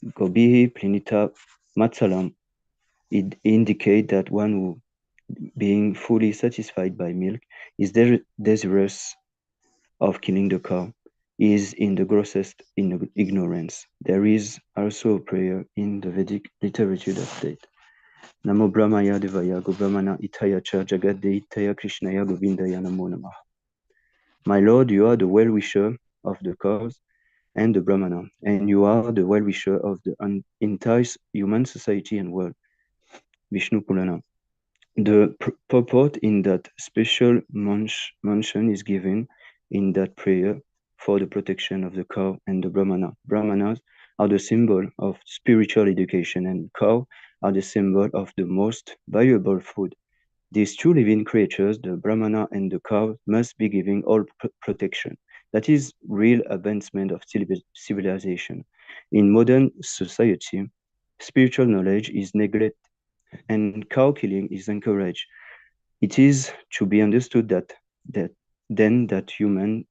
gobihi plinita matsalam indicate that one who, being fully satisfied by milk, is desirous of killing the cow. is in the grossest ignorance. There is also a prayer in the Vedic literature that states, Namo Brahmaya Devaya Govamana Itaya Cha Jagade Itaya Krishnaya Govindaya Namo Namaha. My Lord, you are the well-wisher of the cause and the Brahmana, and you are the well-wisher of the entire human society and world. Vishnu Purana. The purport in that special mention is given in that prayer for the protection of the cow and the Brahmana. Brahmanas are the symbol of spiritual education, and cow are the symbol of the most valuable food. These two living creatures, the Brahmana and the cow, must be given all protection. That is real advancement of civilization. In modern society, spiritual knowledge is neglected and cow killing is encouraged. It is to be understood that human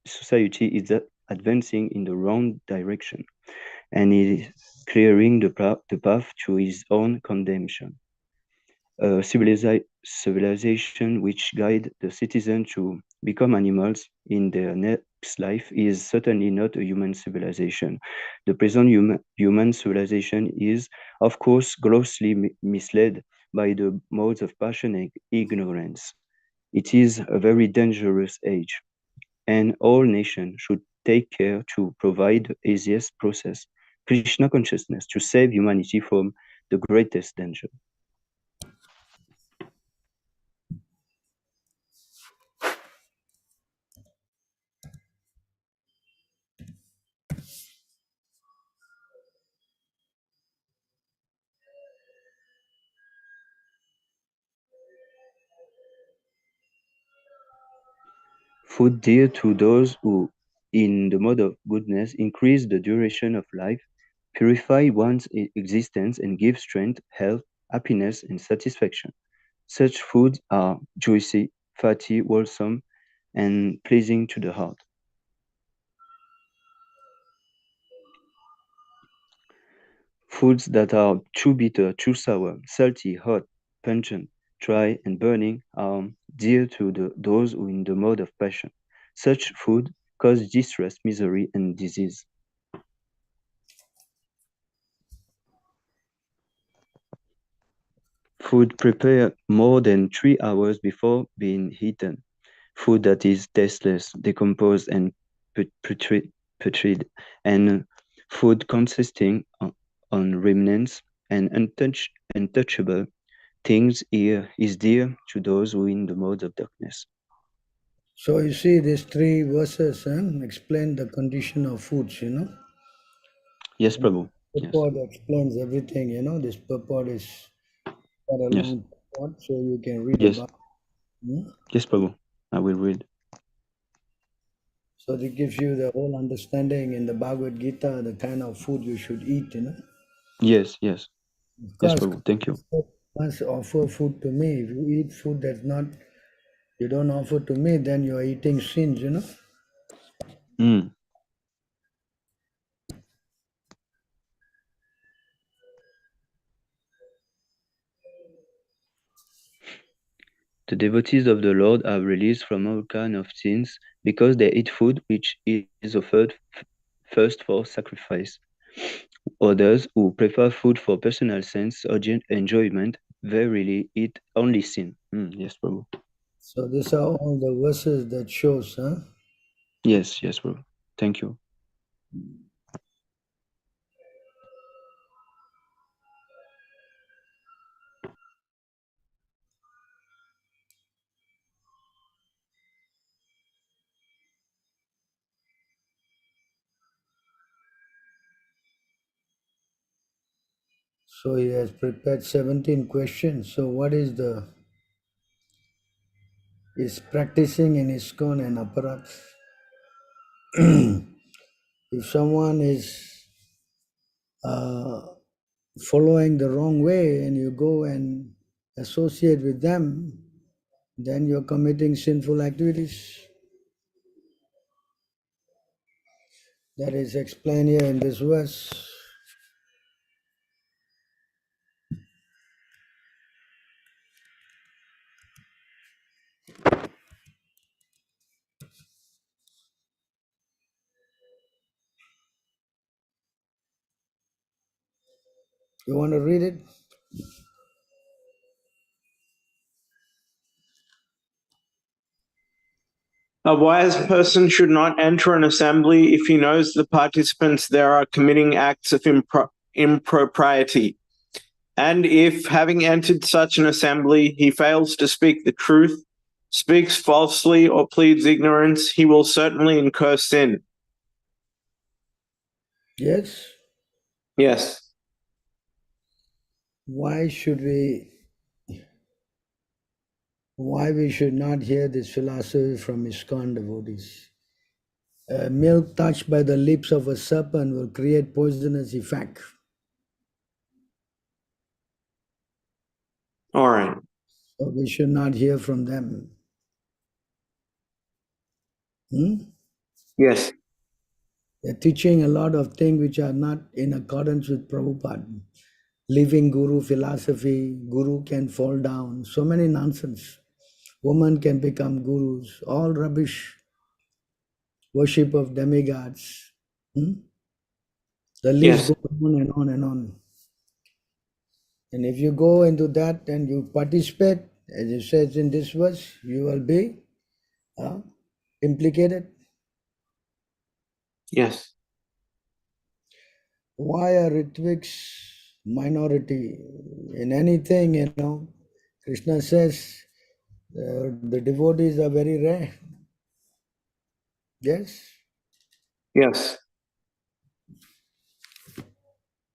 society is advancing in the wrong direction, and is clearing the path to his own condemnation. A civilization which guide the citizen to become animals in their next life is certainly not a human civilization. The present human civilization is, of course, grossly misled by the modes of passion and ignorance. It is a very dangerous age, and all nations should take care to provide the easiest process, Krishna consciousness, to save humanity from the greatest danger. Food dear to those who, in the mode of goodness, increase the duration of life, purify one's existence, and give strength, health, happiness, and satisfaction. Such foods are juicy, fatty, wholesome, and pleasing to the heart. Foods that are too bitter, too sour, salty, hot, pungent, dry, and burning are dear to those who in the mode of passion. Such food cause distress, misery, and disease. Food prepared more than 3 hours before being eaten. Food that is tasteless, decomposed, and putrid, and food consisting on remnants and untouchable things here is dear to those who in the mode of darkness. So you see, these three verses explain the condition of foods, Yes, Prabhu. Yes. Purport explains everything, This purport is quite a Yes. long purport, so you can read Yes. about it. Yes, Prabhu. I will read. So it gives you the whole understanding in the Bhagavad Gita, the kind of food you should eat, Yes, yes. Of Yes, course, Prabhu. Thank you. must offer food to me. If you eat food that's not, you don't offer to me, then you are eating sins, Mm. The devotees of the Lord are released from all kinds of sins because they eat food which is offered first for sacrifice. Others who prefer food for personal sense or enjoyment verily eat only sin. Yes, Prabhu. So these are all the verses that shows, Yes, Prabhu. Thank you. So he has prepared 17 questions. So what is is practicing in ISKCON and Aparat? If someone is following the wrong way and you go and associate with them, then you're committing sinful activities. That is explained here in this verse. You want to read it? A wise person should not enter an assembly if he knows the participants there are committing acts of impropriety. And if, having entered such an assembly, he fails to speak the truth, speaks falsely, or pleads ignorance, he will certainly incur sin. Yes. Yes. Why we should not hear this philosophy from ISKCON devotees? Milk touched by the lips of a serpent will create poisonous effect. All right. So we should not hear from them. Yes. They're teaching a lot of things which are not in accordance with Prabhupada. Living guru philosophy, guru can fall down, so many nonsense. Woman can become gurus, all rubbish. Worship of demigods. The list goes on and on and on. And if you go into that and you participate, as it says in this verse, you will be implicated. Yes. Why are Ritviks minority in anything, Krishna says the devotees are very rare. Yes? Yes.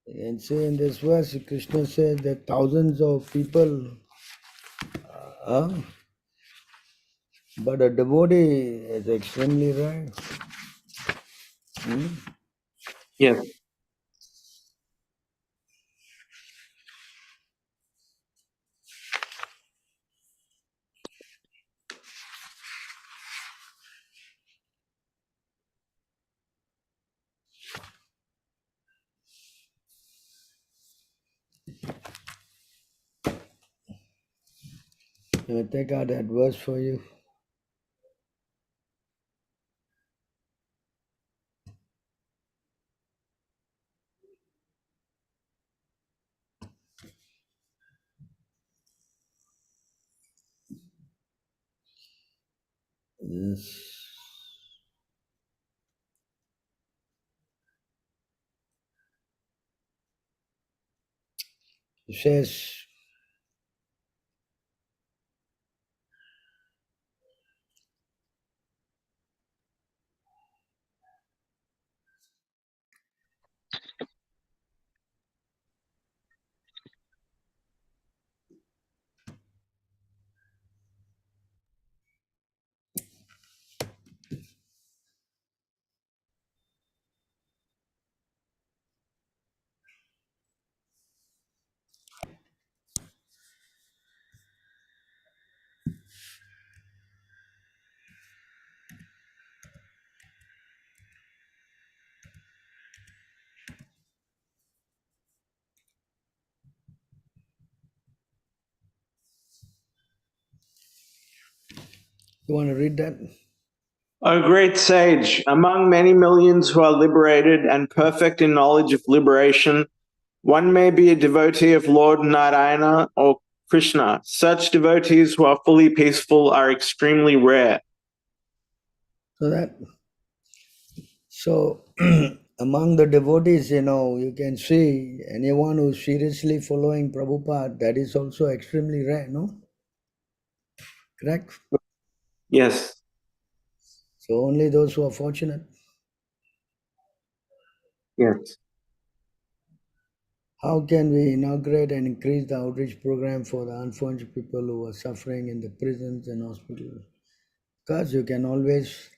And say in this verse, Krishna says that thousands of people, but a devotee is extremely rare. Yes. Can I take out that verse for you? Yes. It says, you want to read that? O great sage, among many millions who are liberated and perfect in knowledge of liberation, one may be a devotee of Lord Narayana or Krishna. Such devotees who are fully peaceful are extremely rare. So among the devotees, you can see anyone who's seriously following Prabhupada, that is also extremely rare, no? Correct? Yes. So only those who are fortunate. Yes. How can we inaugurate and increase the outreach program for the unfortunate people who are suffering in the prisons and hospitals? Because you can always,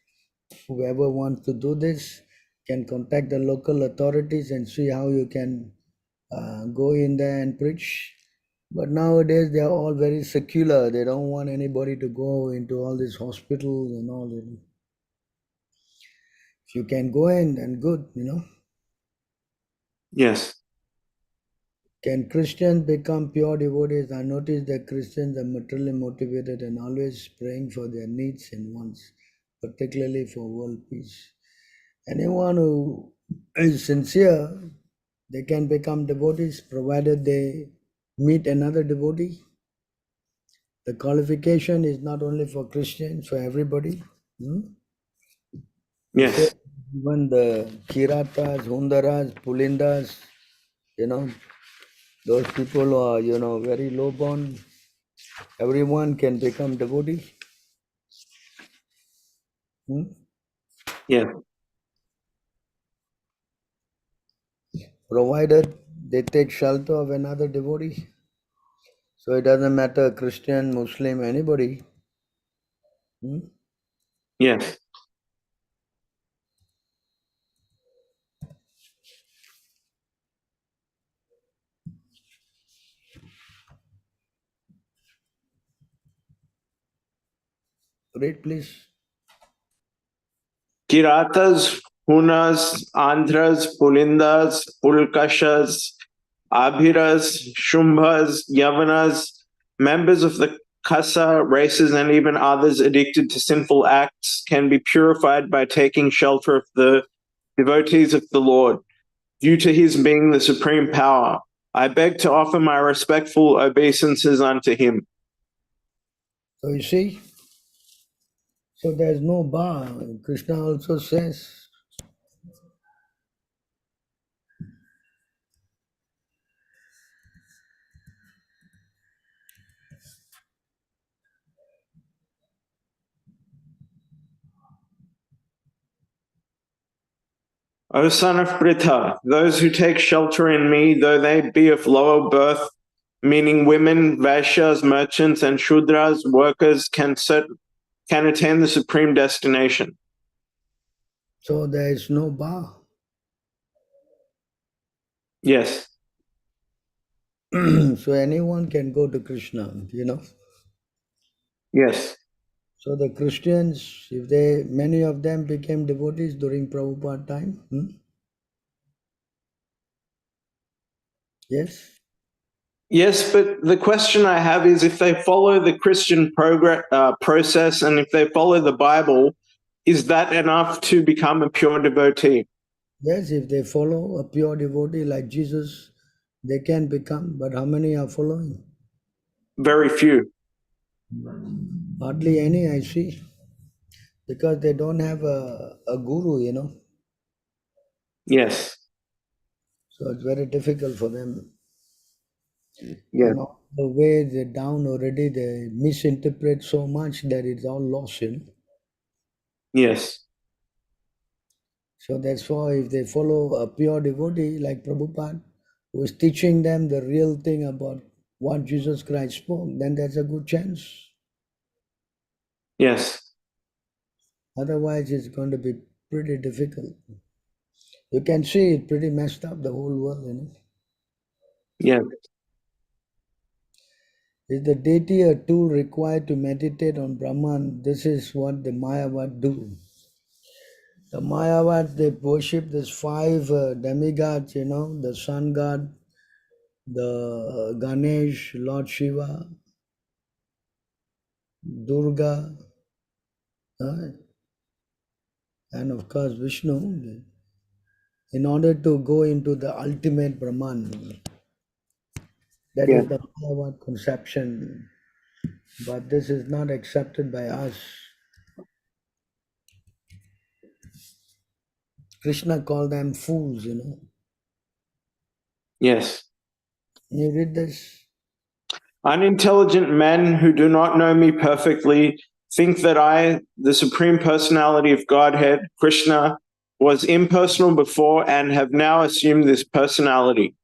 whoever wants to do this, can contact the local authorities and see how you can go in there and preach. But nowadays they are all very secular. They don't want anybody to go into all these hospitals and all. If you can go in, then good, Yes. Can Christians become pure devotees? I notice that Christians are materially motivated and always praying for their needs and wants, particularly for world peace. Anyone who is sincere They can become devotees provided they meet another devotee. The qualification is not only for Christians, for everybody. Yes. Even the Kiratas, Hundaras, Pulindas, those people who are, very low born, everyone can become devotee. Yes. Provided they take shelter of another devotee. So it doesn't matter Christian, Muslim, anybody. Yes. Read, please. Kiratas, Hunas, Andhras, Pulindas, Pulkashas, Abhiras, Shumbhas, Yavanas, members of the Kasa races, and even others addicted to sinful acts can be purified by taking shelter of the devotees of the Lord, due to his being the supreme power. I beg to offer my respectful obeisances unto him. So you see, so there's no bar. Krishna also says, O son of Pritha, those who take shelter in me, though they be of lower birth, meaning women, Vaishyas, merchants, and Shudras, workers, can attain the supreme destination. so there is no bar. Yes. So anyone can go to Krishna, Yes. So the Christians, many of them became devotees during Prabhupada time. Yes? Yes, but the question I have is if they follow the Christian process and if they follow the Bible, is that enough to become a pure devotee? Yes, if they follow a pure devotee like Jesus, they can become, but how many are following? Very few. Hardly any, I see. Because they don't have a guru, Yes. So it's very difficult for them. Yes. And all the way they're down already, they misinterpret so much that it's all lost, Yes. So that's why if they follow a pure devotee like Prabhupada, who is teaching them the real thing about what Jesus Christ spoke, then there's a good chance. Yes. Otherwise, it's going to be pretty difficult. You can see it pretty messed up, the whole world, Yes. Is the deity a tool required to meditate on Brahman? This is what the Mayavad do. The Mayavad, they worship these 5 demigods, the sun god, the Ganesh, Lord Shiva, Durga, and of course Vishnu, in order to go into the ultimate Brahman. That Yes. is the Mayavad conception, but this is not accepted by us. Krishna called them fools, Yes. Can you read this? Unintelligent men who do not know me perfectly think that I, the Supreme Personality of Godhead, Krishna, was impersonal before and have now assumed this personality.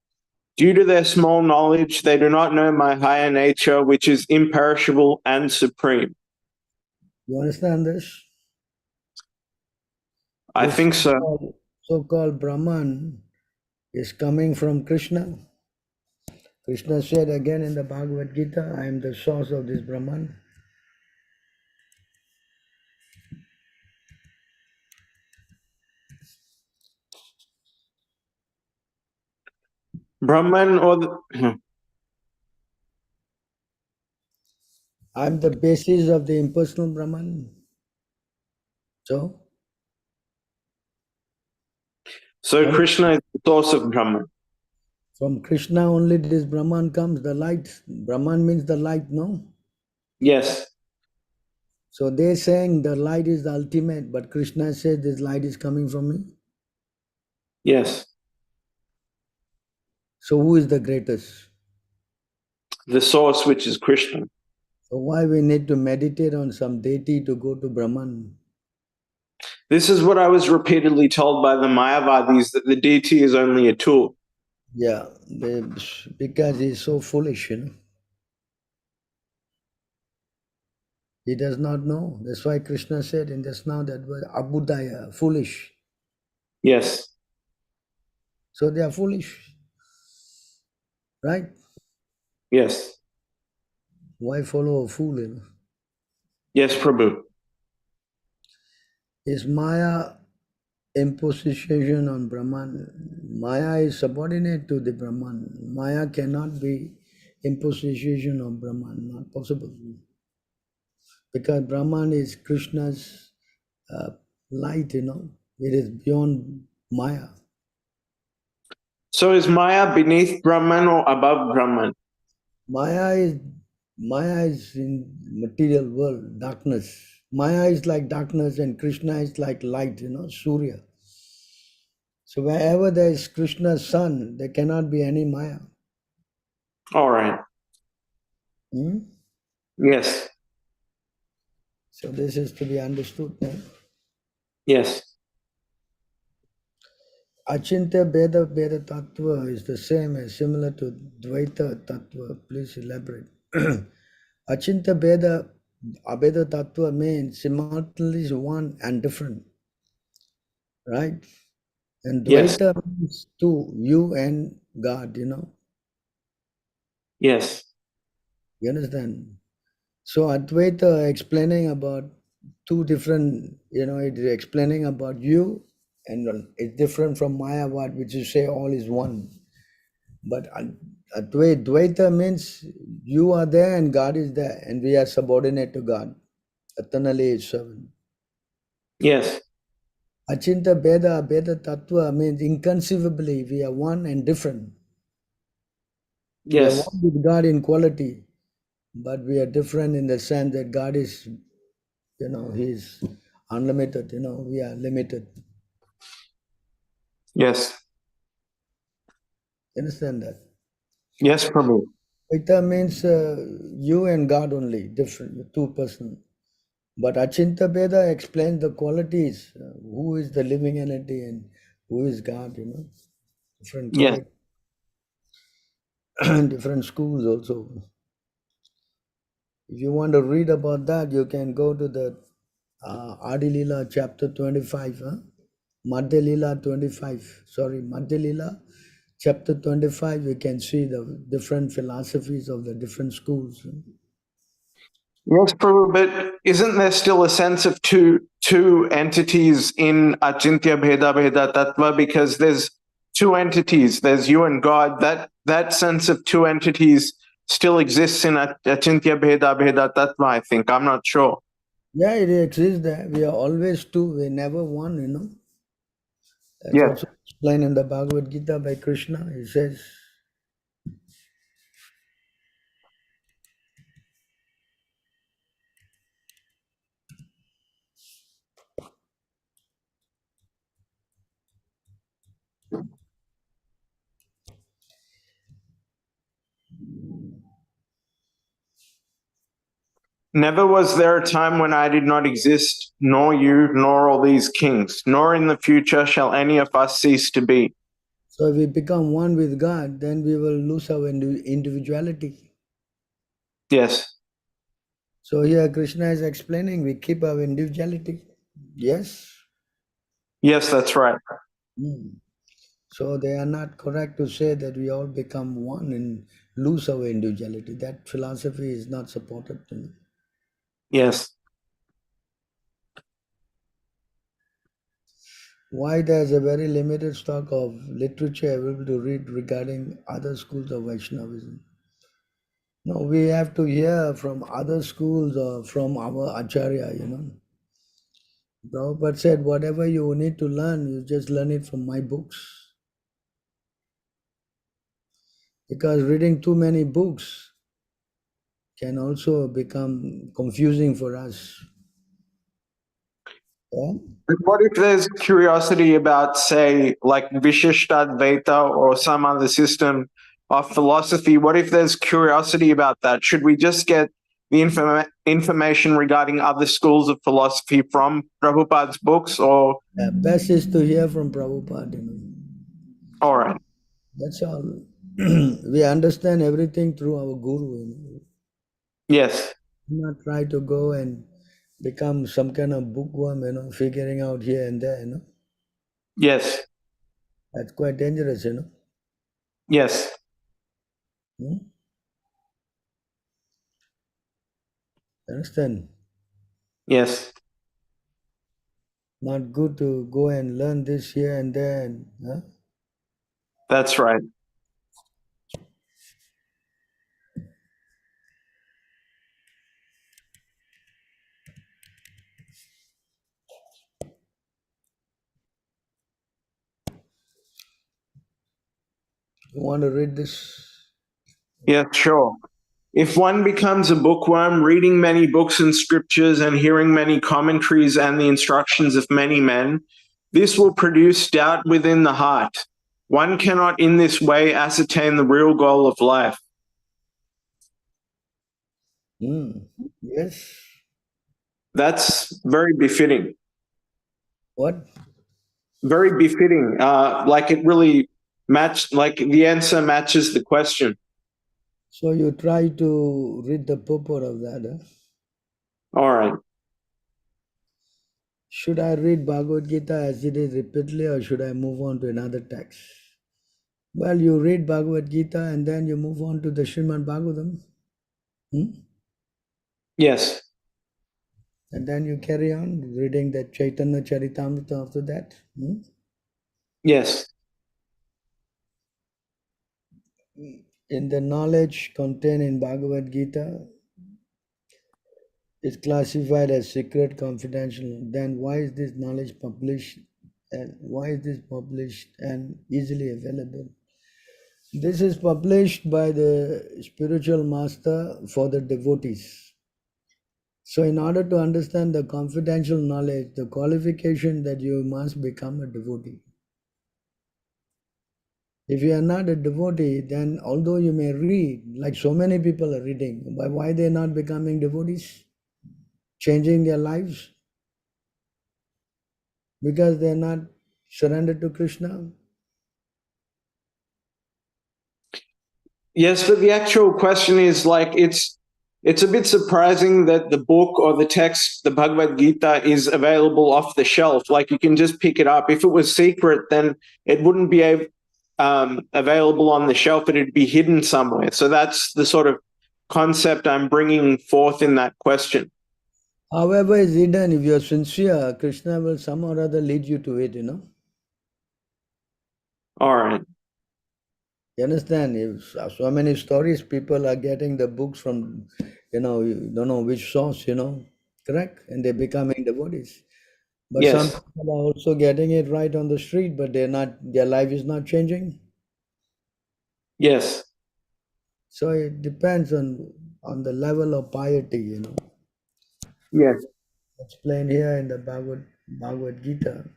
Due to their small knowledge, they do not know my higher nature, which is imperishable and supreme. You understand this? I This think so. so-called Brahman is coming from Krishna. Krishna said again in the Bhagavad Gita, I am the source of this Brahman. Brahman or the, I am the basis of the impersonal Brahman. so Krishna is the source of Brahman. From Krishna only this Brahman comes, the light. Brahman means the light, no? Yes. So they're saying the light is the ultimate, but Krishna says this light is coming from me. Yes. So who is the greatest? The source, which is Krishna. So why we need to meditate on some deity to go to Brahman? This is what I was repeatedly told by the Mayavadis, that the deity is only a tool. Yeah, because he's so foolish, He does not know. That's why Krishna said in just now that word abudaya, foolish. Yes. So they are foolish, right? Yes. Why follow a fool, Yes, Prabhu. Is Maya imposition on Brahman? Maya is subordinate to the Brahman. Maya cannot be imposition on Brahman, not possible. Because Brahman is Krishna's light, It is beyond Maya. So is Maya beneath Brahman or above Brahman? Maya is in material world, darkness. Maya is like darkness and Krishna is like light, Surya. So wherever there is Krishna's sun, there cannot be any Maya. All right. Yes. So this is to be understood. Yes. Achintya Beda Tattva is the same as similar to Dvaita Tattva. Please elaborate. Achintya Beda Abeda Tattva means simultaneously one and different. Right? And Yes. Dvaita means two, you and God, Yes. You understand? So Advaita explaining about two different, it is explaining about you, and it's different from Mayavad, which is say all is one. But Advaita means you are there and God is there, and we are subordinate to God. Eternally is servant. Yes. Achinta Beda Tattva means inconceivably we are one and different. We are Yes. one with God in quality, but we are different in the sense that God is, He's unlimited, we are limited. Yes. Understand that? Yes, Prabhu. Advaita means you and God only, different, two person. But Achinta Beda explains the qualities, who is the living entity and who is God, different Yes. qualities. Different schools also. If you want to read about that, you can go to the Adi Lila chapter 25, Madhya Lila 25, Madhya Lila chapter 25, you can see the different philosophies of the different schools. Yes, Prabhu, but isn't there still a sense of two entities in Achintya Bheda Tattva? Because there's two entities. There's you and God. That sense of two entities still exists in Achintya Bheda Tattva, I think. I'm not sure. Yeah, it exists there. We are always two. We never one, That's Yes. also explained in the Bhagavad Gita by Krishna. He says, Never was there a time when I did not exist, nor you, nor all these kings, nor in the future shall any of us cease to be. so if we become one with God, then we will lose our individuality. Yes. So here Krishna is explaining we keep our individuality. Yes? Yes, that's right. So they are not correct to say that we all become one and lose our individuality. That philosophy is not supported. Yes. Why there's a very limited stock of literature available to read regarding other schools of Vaishnavism? No, we have to hear from other schools or from our Acharya, Prabhupada said, whatever you need to learn, you just learn it from my books. Because reading too many books can also become confusing for us. Yeah? But what if there's curiosity about, say, like Vishishtadvaita or some other system of philosophy? What if there's curiosity about that? Should we just get the information regarding other schools of philosophy from Prabhupada's books, or? Best is to hear from Prabhupada, you know. All right. That's all. We understand everything through our guru, you know. Yes. Not try to go and become some kind of bookworm, you know, figuring out here and there, you know. Yes. That's quite dangerous, you know. Yes. Understand? Yes. Not good to go and learn this here and there. And, huh? That's right. You want to read this? Yeah, sure. If one becomes a bookworm, reading many books and scriptures and hearing many commentaries and the instructions of many men, this will produce doubt within the heart. One cannot in this way ascertain the real goal of life. Yes. That's very befitting. What? Very befitting. Like it really matched, like the answer matches the question. So you try to read the purport of that, huh? All right. Should I read Bhagavad Gita as it is repeatedly, or should I move on to another text? Well, you read Bhagavad Gita and then you move on to the Srimad Bhagavatam. Yes. And then you carry on reading the Chaitanya Charitamrita after that. Yes. In the knowledge contained in Bhagavad Gita is classified as secret, confidential. Then why is this knowledge published? And why is this published and easily available? This is published by the spiritual master for the devotees. So in order to understand the confidential knowledge, the qualification that you must become a devotee. If you are not a devotee, then although you may read, like so many people are reading, but why they are not becoming devotees? Changing their lives? Because they are not surrendered to Krishna? Yes, but the actual question is like it's a bit surprising that the book or the text, the Bhagavad Gita, is available off the shelf. Like you can just pick it up. If it was secret, then it wouldn't be available on the shelf. It'd be hidden somewhere. So that's the sort of concept I'm bringing forth in that question. However is hidden, if you are sincere, Krishna will somehow or other lead you to it, you know. All right. You understand? If so many stories, people are getting the books from, you don't know which source, correct? And they're becoming devotees. But some Yes. people are also getting it right on the street, but their life is not changing. Yes. So it depends on the level of piety, Yes. Explained here in the Bhagavad Gita.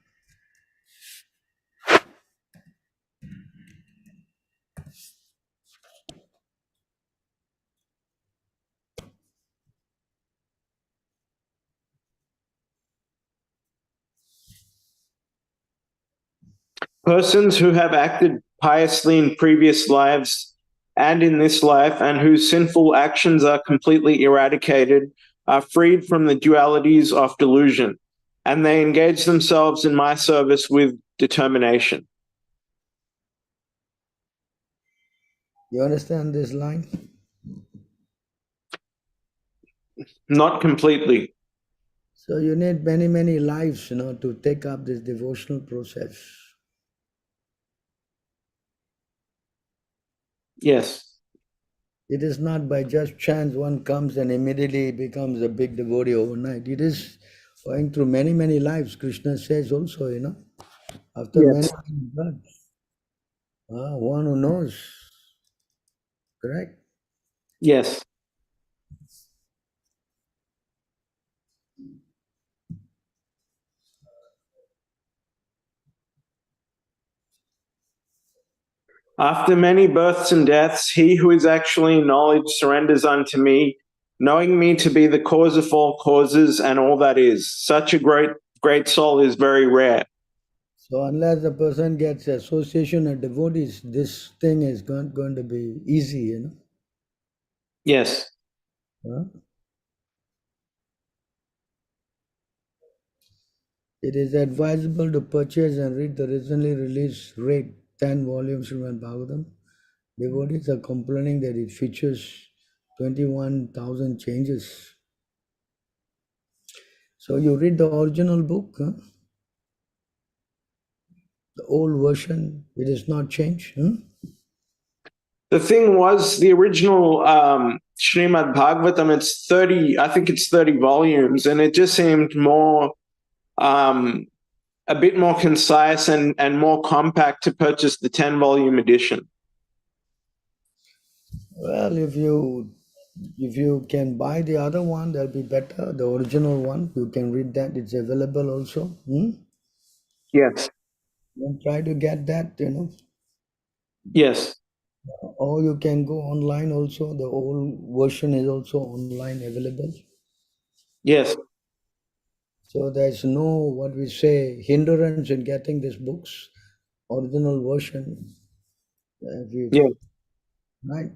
Persons who have acted piously in previous lives and in this life, and whose sinful actions are completely eradicated, are freed from the dualities of delusion, and they engage themselves in my service with determination. You understand this line? Not completely. So you need many, many lives, to take up this devotional process. Yes. It is not by just chance one comes and immediately becomes a big devotee overnight. It is going through many, many lives. Krishna says also, after Yes. many births. One who knows. Correct? Yes. After many births and deaths, he who is actually in knowledge surrenders unto me, knowing me to be the cause of all causes and all that is. Such a great soul is very rare. So unless the person gets association of devotees, this thing is not going to be easy, you know. Yes. Huh? It is advisable to purchase and read the recently released Read 10 volumes from Bhagavatam. Devotees are complaining that it features 21,000 changes. So you read the original book, huh? The old version, it is not changed. The thing was, the original Srimad Bhagavatam, it's 30, I think it's 30 volumes, and it just seemed more, a bit more concise and more compact to purchase the 10-volume edition. Well, if you can buy the other one, that'll be better. The original one, you can read that. It's available also. Yes. And try to get that, you know. Yes. Or you can go online also. The old version is also online available. Yes. So there's no, what we say, hindrance in getting these books, original version. Yes. Right?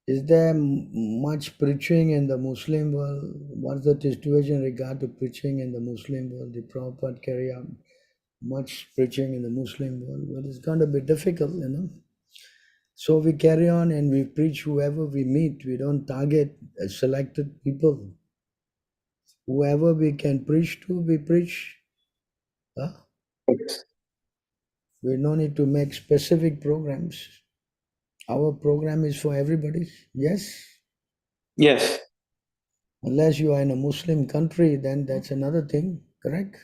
Is there much preaching in the Muslim world? What's the situation in regard to preaching in the Muslim world? Did Prabhupada carry out much preaching in the Muslim world? Well, it's going to be difficult, you know. So we carry on and we preach whoever we meet. We don't target selected people. Whoever we can preach to, we preach. Huh? We don't need to make specific programs. Our program is for everybody. Yes? Yes. Unless you are in a Muslim country, then that's another thing, correct?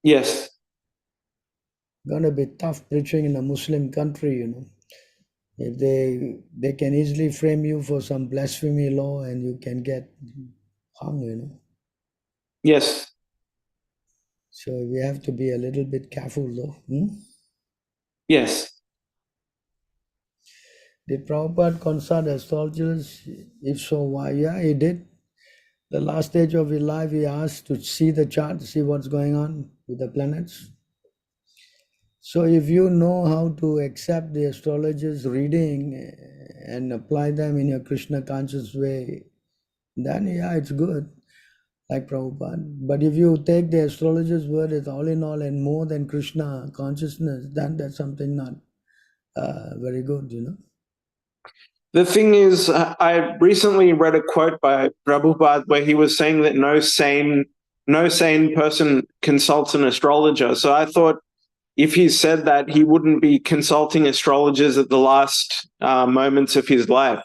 Yes. Gonna be tough preaching in a Muslim country, you know. If they can easily frame you for some blasphemy law and you can get hung, you know. Yes. So we have to be a little bit careful though. Yes. Did Prabhupada consult astrologers? If so, why? Yeah, he did. The last stage of his life, he asked to see the chart, see what's going on with the planets. So if you know how to accept the astrologer's reading and apply them in your Krishna conscious way, then yeah, it's good, like Prabhupada. But if you take the astrologer's word as all in all and more than Krishna consciousness, then that's something not very good, you know. The thing is, I recently read a quote by Prabhupada where he was saying that no sane person consults an astrologer. So I thought if he said that, he wouldn't be consulting astrologers at the last moments of his life.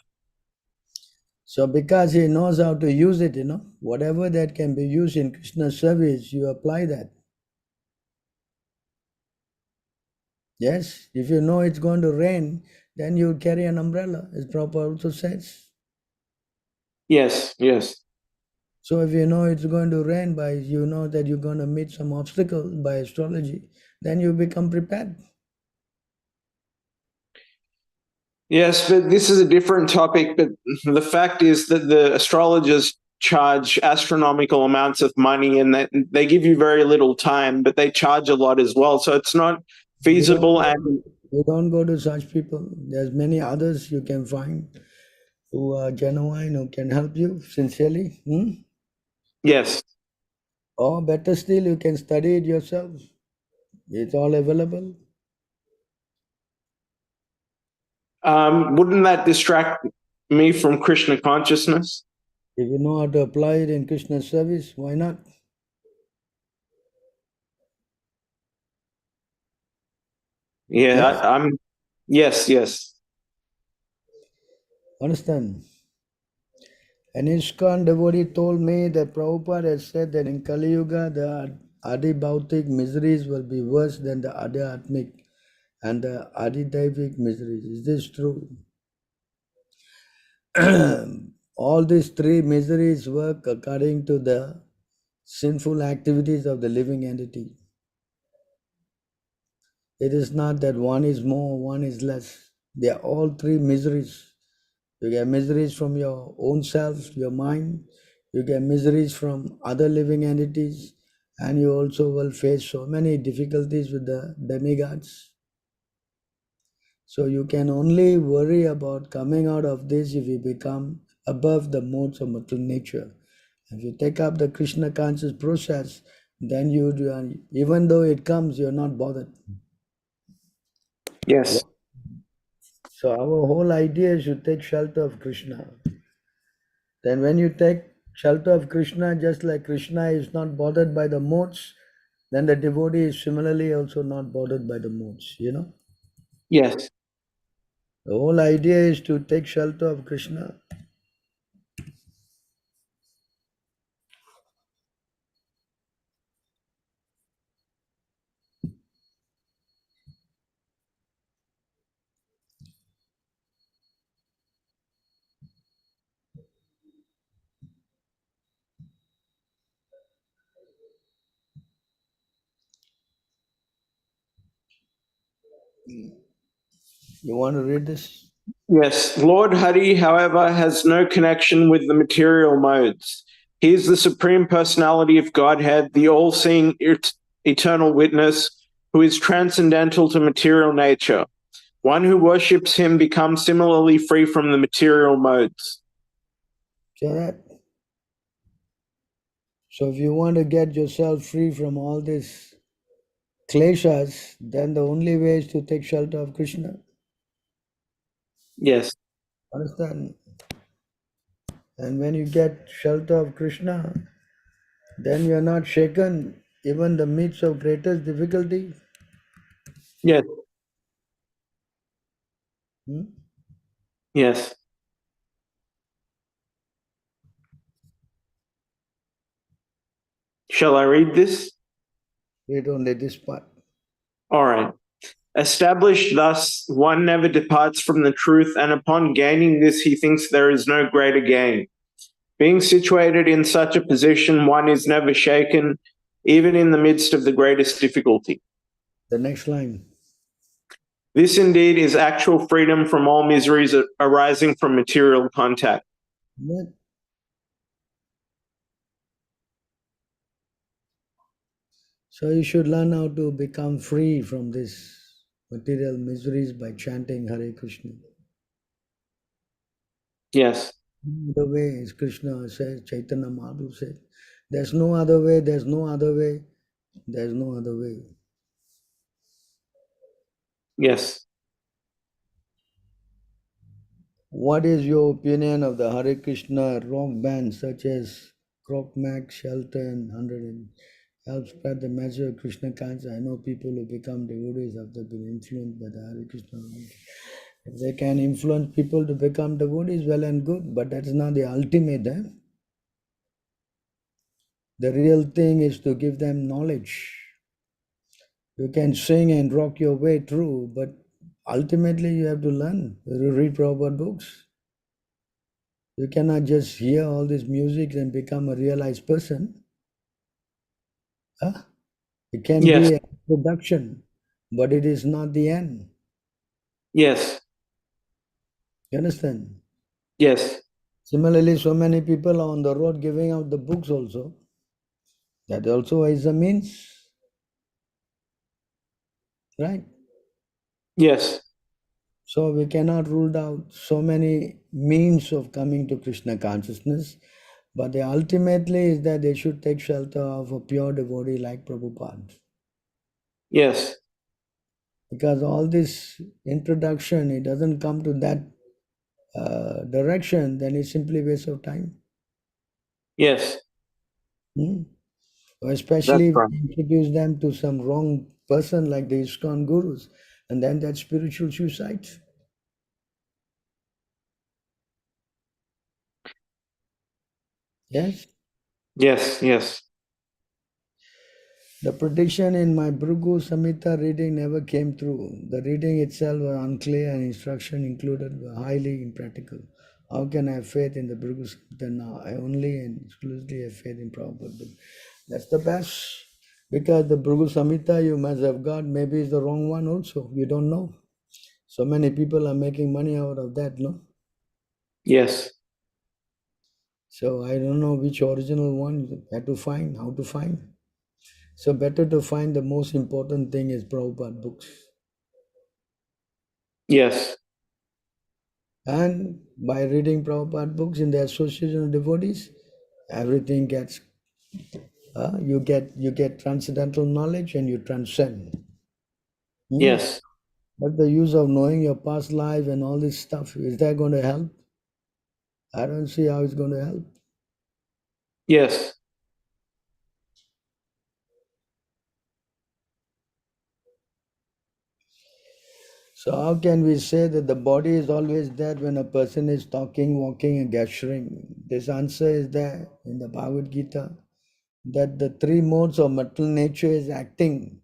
So because he knows how to use it, you know, whatever that can be used in Krishna's service, you apply that. Yes, if you know it's going to rain, then you carry an umbrella, as Prabhupada also says. Yes, yes. So if you know it's going to rain, you know that you're going to meet some obstacle by astrology, then you become prepared. Yes, but this is a different topic. But the fact is that the astrologers charge astronomical amounts of money and that they give you very little time, but they charge a lot as well. So it's not feasible. You don't go to such people. There's many others you can find who are genuine, who can help you sincerely. Yes. Or better still, you can study it yourself. It's all available. Wouldn't that distract me from Krishna consciousness? If you know how to apply it in Krishna's service, why not? Yeah, yes? Yes. Understand? An ISKCON devotee told me that Prabhupada has said that in Kali Yuga, the Adi Bhautik miseries will be worse than the Adhyatmic and the Adidevic miseries. Is this true? All these three miseries work according to the sinful activities of the living entity. It is not that one is more, one is less. They are all three miseries. You get miseries from your own self, your mind. You get miseries from other living entities. And you also will face so many difficulties with the demigods. So you can only worry about coming out of this if you become above the modes of material nature. If you take up the Krishna conscious process, then you do, even though it comes, you're not bothered. Yes. So our whole idea is to take shelter of Krishna. Then when you take shelter of Krishna, just like Krishna is not bothered by the modes, then the devotee is similarly also not bothered by the modes, you know. Yes. The whole idea is to take shelter of Krishna. You want to read this? Yes. Lord Hari, however, has no connection with the material modes. He is the Supreme Personality of Godhead, the all-seeing eternal witness, who is transcendental to material nature. One who worships him becomes similarly free from the material modes. So if you want to get yourself free from all these kleshas, then the only way is to take shelter of Krishna. Yes. Understand? And when you get shelter of Krishna, then you are not shaken even the midst of greatest difficulty. Yes. Hmm? Yes. Shall I read this? Read only this part. All right. Established thus, one never departs from the truth, and upon gaining this, he thinks there is no greater gain. Being situated in such a position, one is never shaken, even in the midst of the greatest difficulty. The next line. This indeed is actual freedom from all miseries arising from material contact. What? So you should learn how to become free from this material miseries by chanting Hare Krishna. Yes. The way is Krishna says, Chaitanya Mahaprabhu said, there's no other way, there's no other way, there's no other way. Yes. What is your opinion of the Hare Krishna rock bands such as Croc-Mac, Shelton, 100 and help spread the message of Krishna consciousness? I know people who become devotees after being influenced by the Hare Krishna. If they can influence people to become devotees, well and good, but that's not the ultimate. The real thing is to give them knowledge. You can sing and rock your way through, but ultimately you have to learn. You read Prabhupada books. You cannot just hear all this music and become a realized person. Huh? It can Yes. be a production, but it is not the end. Yes. You understand? Yes. Similarly, so many people are on the road giving out the books also. That also is a means. Right? Yes. So we cannot rule out so many means of coming to Krishna consciousness, but the ultimately is that they should take shelter of a pure devotee like Prabhupada. Yes. Because all this introduction, it doesn't come to that direction, then it's simply waste of time. Yes. Especially if right. we introduce them to some wrong person like the ISKCON gurus, and then that's spiritual suicide. Yes? Yes. Yes. The prediction in my Bhrigu Samhita reading never came through. The reading itself was unclear and instruction included were highly impractical. How can I have faith in the Bhrigu Samhita now? I only and exclusively have faith in Prabhupada book. That's the best. Because the Bhrigu Samhita you must have got maybe is the wrong one also. You don't know. So many people are making money out of that, no? Yes. So I don't know which original one you have to find, how to find. So better to find the most important thing is Prabhupada books. Yes. And by reading Prabhupada books in the association of devotees, everything gets, you get transcendental knowledge and you transcend. Yes. But the use of knowing your past life and all this stuff, is that going to help? I don't see how it's going to help. Yes. So how can we say that the body is always there when a person is talking, walking and gesturing? This answer is there in the Bhagavad Gita, that the three modes of material nature is acting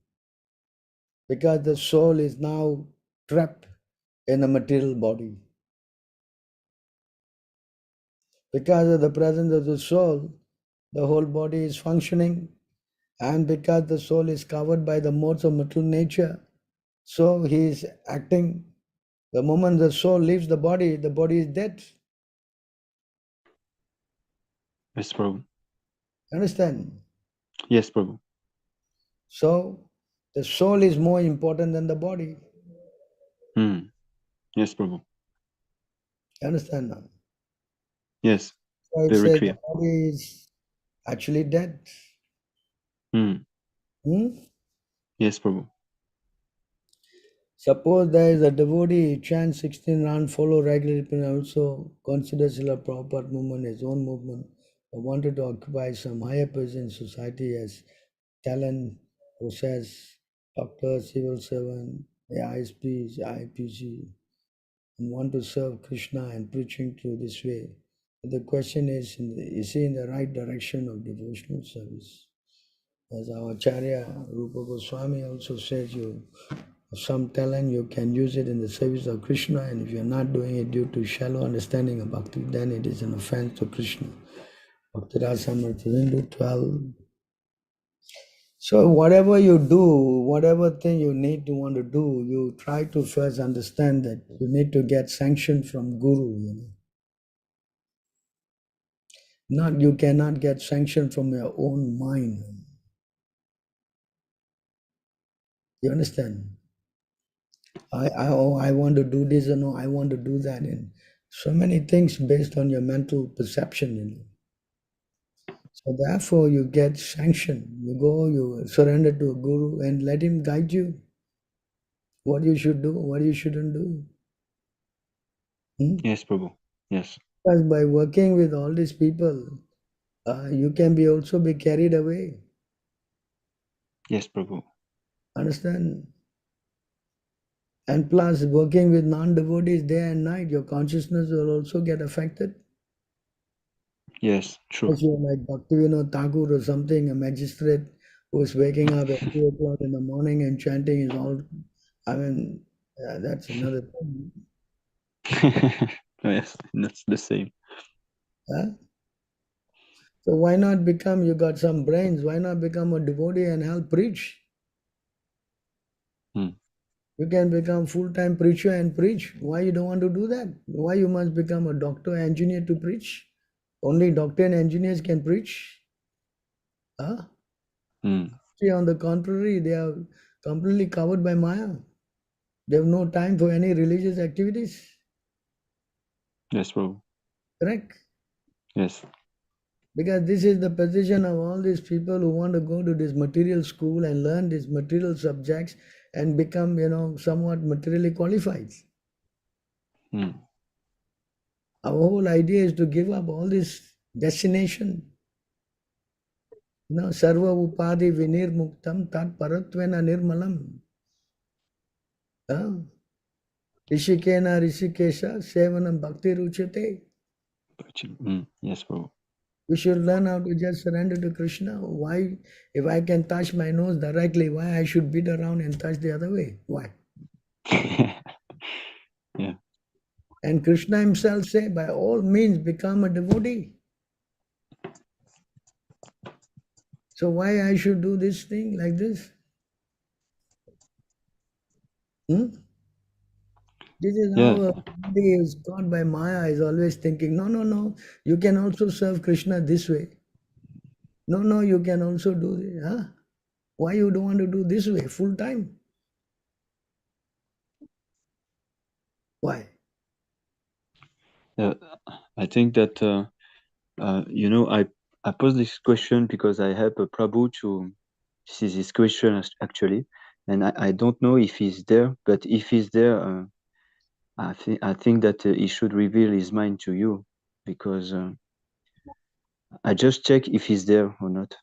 because the soul is now trapped in a material body. Because of the presence of the soul, the whole body is functioning, and because the soul is covered by the modes of material nature, so he is acting. The moment the soul leaves the body is dead. Yes, Prabhu. Understand? Yes, Prabhu. So the soul is more important than the body. Yes, Prabhu. Understand now? Yes, So it very says clear. the body is actually dead. Yes, Prabhu. Suppose there is a devotee, chants 16 rounds, follow regularly, and also considers Srila Prabhupada movement his own movement, or wanted to occupy some higher position in society as talent, process, doctor, civil servant, ISP, IPG, and want to serve Krishna and preaching through this way. But the question is he in the right direction of devotional service? As our Acharya Rupa Goswami also says, you have some talent, you can use it in the service of Krishna, and if you're not doing it due to shallow understanding of bhakti, then it is an offense to Krishna. Bhakti Rasamrita 12. So whatever you do, whatever thing you need to want to do, you try to first understand that you need to get sanction from Guru. Not, you cannot get sanction from your own mind. You understand? I want to do this, or no, I want to do that. And so many things based on your mental perception. So therefore you get sanction. You go, you surrender to a guru and let him guide you. What you should do, what you shouldn't do. Yes, Prabhu. Yes. Because by working with all these people, you can also be carried away. Yes, Prabhu. Understand? And plus, working with non-devotees day and night, your consciousness will also get affected. Yes, true. If you're like Bhaktivinoda Thakur or something, a magistrate who's waking up at 2 o'clock in the morning and chanting is all, I mean, that's another thing. Yes, that's the same. Huh? So why not become, you got some brains, why not become a devotee and help preach? You can become full-time preacher and preach. Why you don't want to do that? Why you must become a doctor, engineer to preach? Only doctor and engineers can preach. Huh? See, on the contrary, they are completely covered by Maya. They have no time for any religious activities. Yes, Prabhu. Correct? Yes. Because this is the position of all these people who want to go to this material school and learn these material subjects and become, somewhat materially qualified. Our whole idea is to give up all this destination. Sarva upadhi vinirmuktam tat paratvena nirmalam. Rishikena rishikesha sevanam bhakti ruchate. Yes, Prabhu. We should learn how to just surrender to Krishna. Why, if I can touch my nose directly, why I should beat around and touch the other way? Why? Yeah. And Krishna himself say, by all means, become a devotee. So why I should do this thing like this? This is Yeah. how somebody is caught by Maya, is always thinking, no, you can also serve Krishna this way. No, you can also do this. Huh? Why you don't want to do this way, full time? Why? I think that I pose this question because I help Prabhu to see this question actually, and I don't know if he's there, but if he's there, I think that he should reveal his mind to you, because I just check if he's there or not.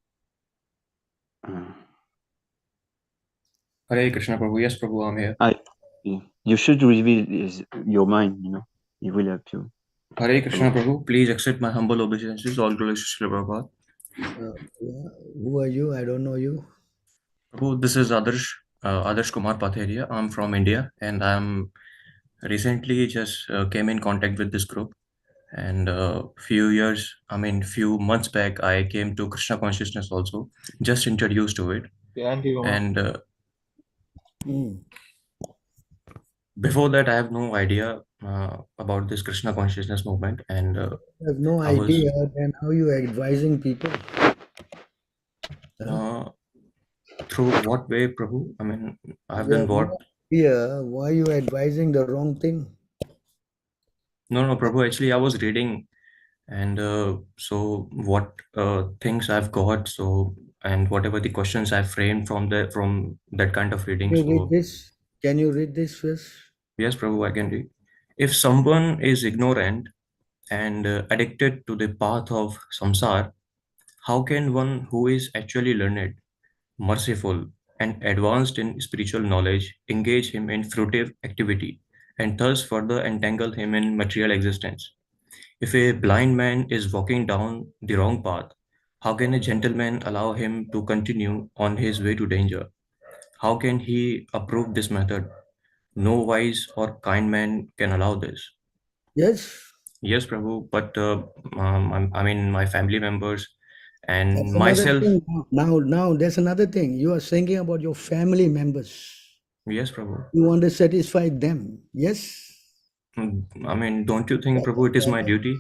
Hare Krishna, Prabhu. Yes, Prabhu, I'm here. You should reveal your mind. He will help you. Hare Krishna, Prabhu. Please accept my humble obeisances. All glories to Srila Prabhupada. Who are you? I don't know you. Prabhu, this is Adarsh Kumar Patheria. I'm from India, and I'm recently just came in contact with this group. And few months back, I came to Krishna consciousness also, just introduced to it. And before that, I have no idea about this Krishna consciousness movement. And I have no idea. Then how you are advising people? Through what way, Prabhu? I mean, I've You done have what? no idea. Why you are advising the wrong thing? No, Prabhu. Actually, I was reading, and so what things I've got. So, and whatever the questions I framed from that kind of reading. Can you So, read this? Can you read this first? yes, Prabhu, I can read. If someone is ignorant and addicted to the path of samsara, how can one who is actually learned, merciful, and advanced in spiritual knowledge engage him in fruitive activity and thus further entangle him in material existence? If a blind man is walking down the wrong path, how can a gentleman allow him to continue on his way to danger? How can he approve this method? No wise or kind man can allow this. Yes. Yes, Prabhu, but I mean, my family members and That's another myself. thing. Now, there's another thing. You are thinking about your family members. Yes, Prabhu. You want to satisfy them. Yes. I mean, don't you think, Prabhu, it is my duty?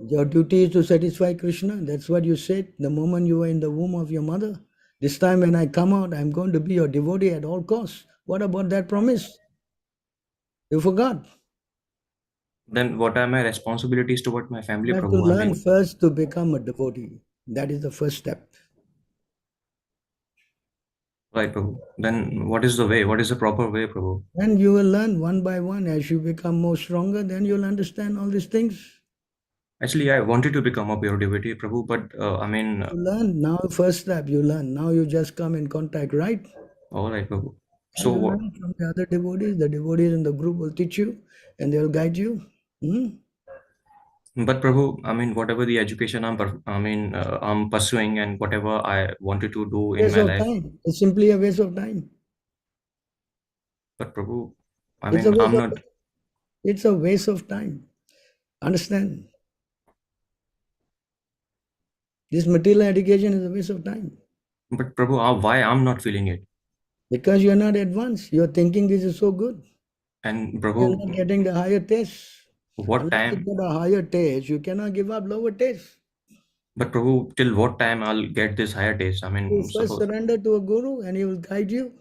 Your duty is to satisfy Krishna. That's what you said the moment you were in the womb of your mother. This time when I come out, I'm going to be your devotee at all costs. What about that promise? You forgot. Then what are my responsibilities toward my family, You have Prabhu? to learn first to become a devotee. That is the first step. Right, Prabhu. Then what is the way? What is the proper way, Prabhu? And you will learn one by one. As you become more stronger, then you'll understand all these things. Actually, I wanted to become a pure devotee, Prabhu, but I mean... You learn. Now, first step, you learn. Now you just come in contact, right? All right, Prabhu. So you learn from the other devotees. The devotees in the group will teach you and they'll guide you. But Prabhu, I mean, whatever the education I'm pursuing and whatever I wanted to do in my life. Time. It's simply a waste of time. But Prabhu, I mean, I'm not. It's a waste of time. Understand? This material education is a waste of time. But Prabhu, why I'm not feeling it? Because you're not advanced. You're thinking this is so good. And Prabhu, you're not getting the higher taste. What Unless time? you get a higher taste, you cannot give up lower taste. But Prabhu, till what time I'll get this higher taste? I mean, you first surrender to a guru and he will guide you.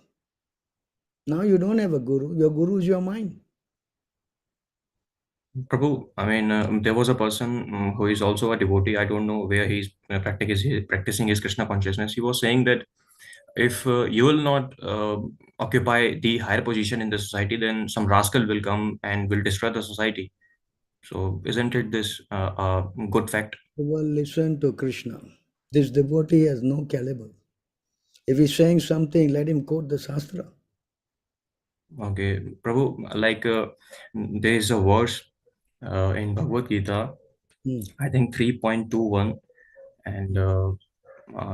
Now you don't have a guru. Your guru is your mind. Prabhu, I mean, there was a person who is also a devotee. I don't know where he's practicing his Krishna consciousness. He was saying that if you will not occupy the higher position in the society, then some rascal will come and will destroy the society. So isn't it this a good fact? Well, listen to Krishna. This devotee has no caliber. If he's saying something, let him quote the Shastra. Okay, Prabhu, like there is a verse in Bhagavad Gita, I think 3.21, And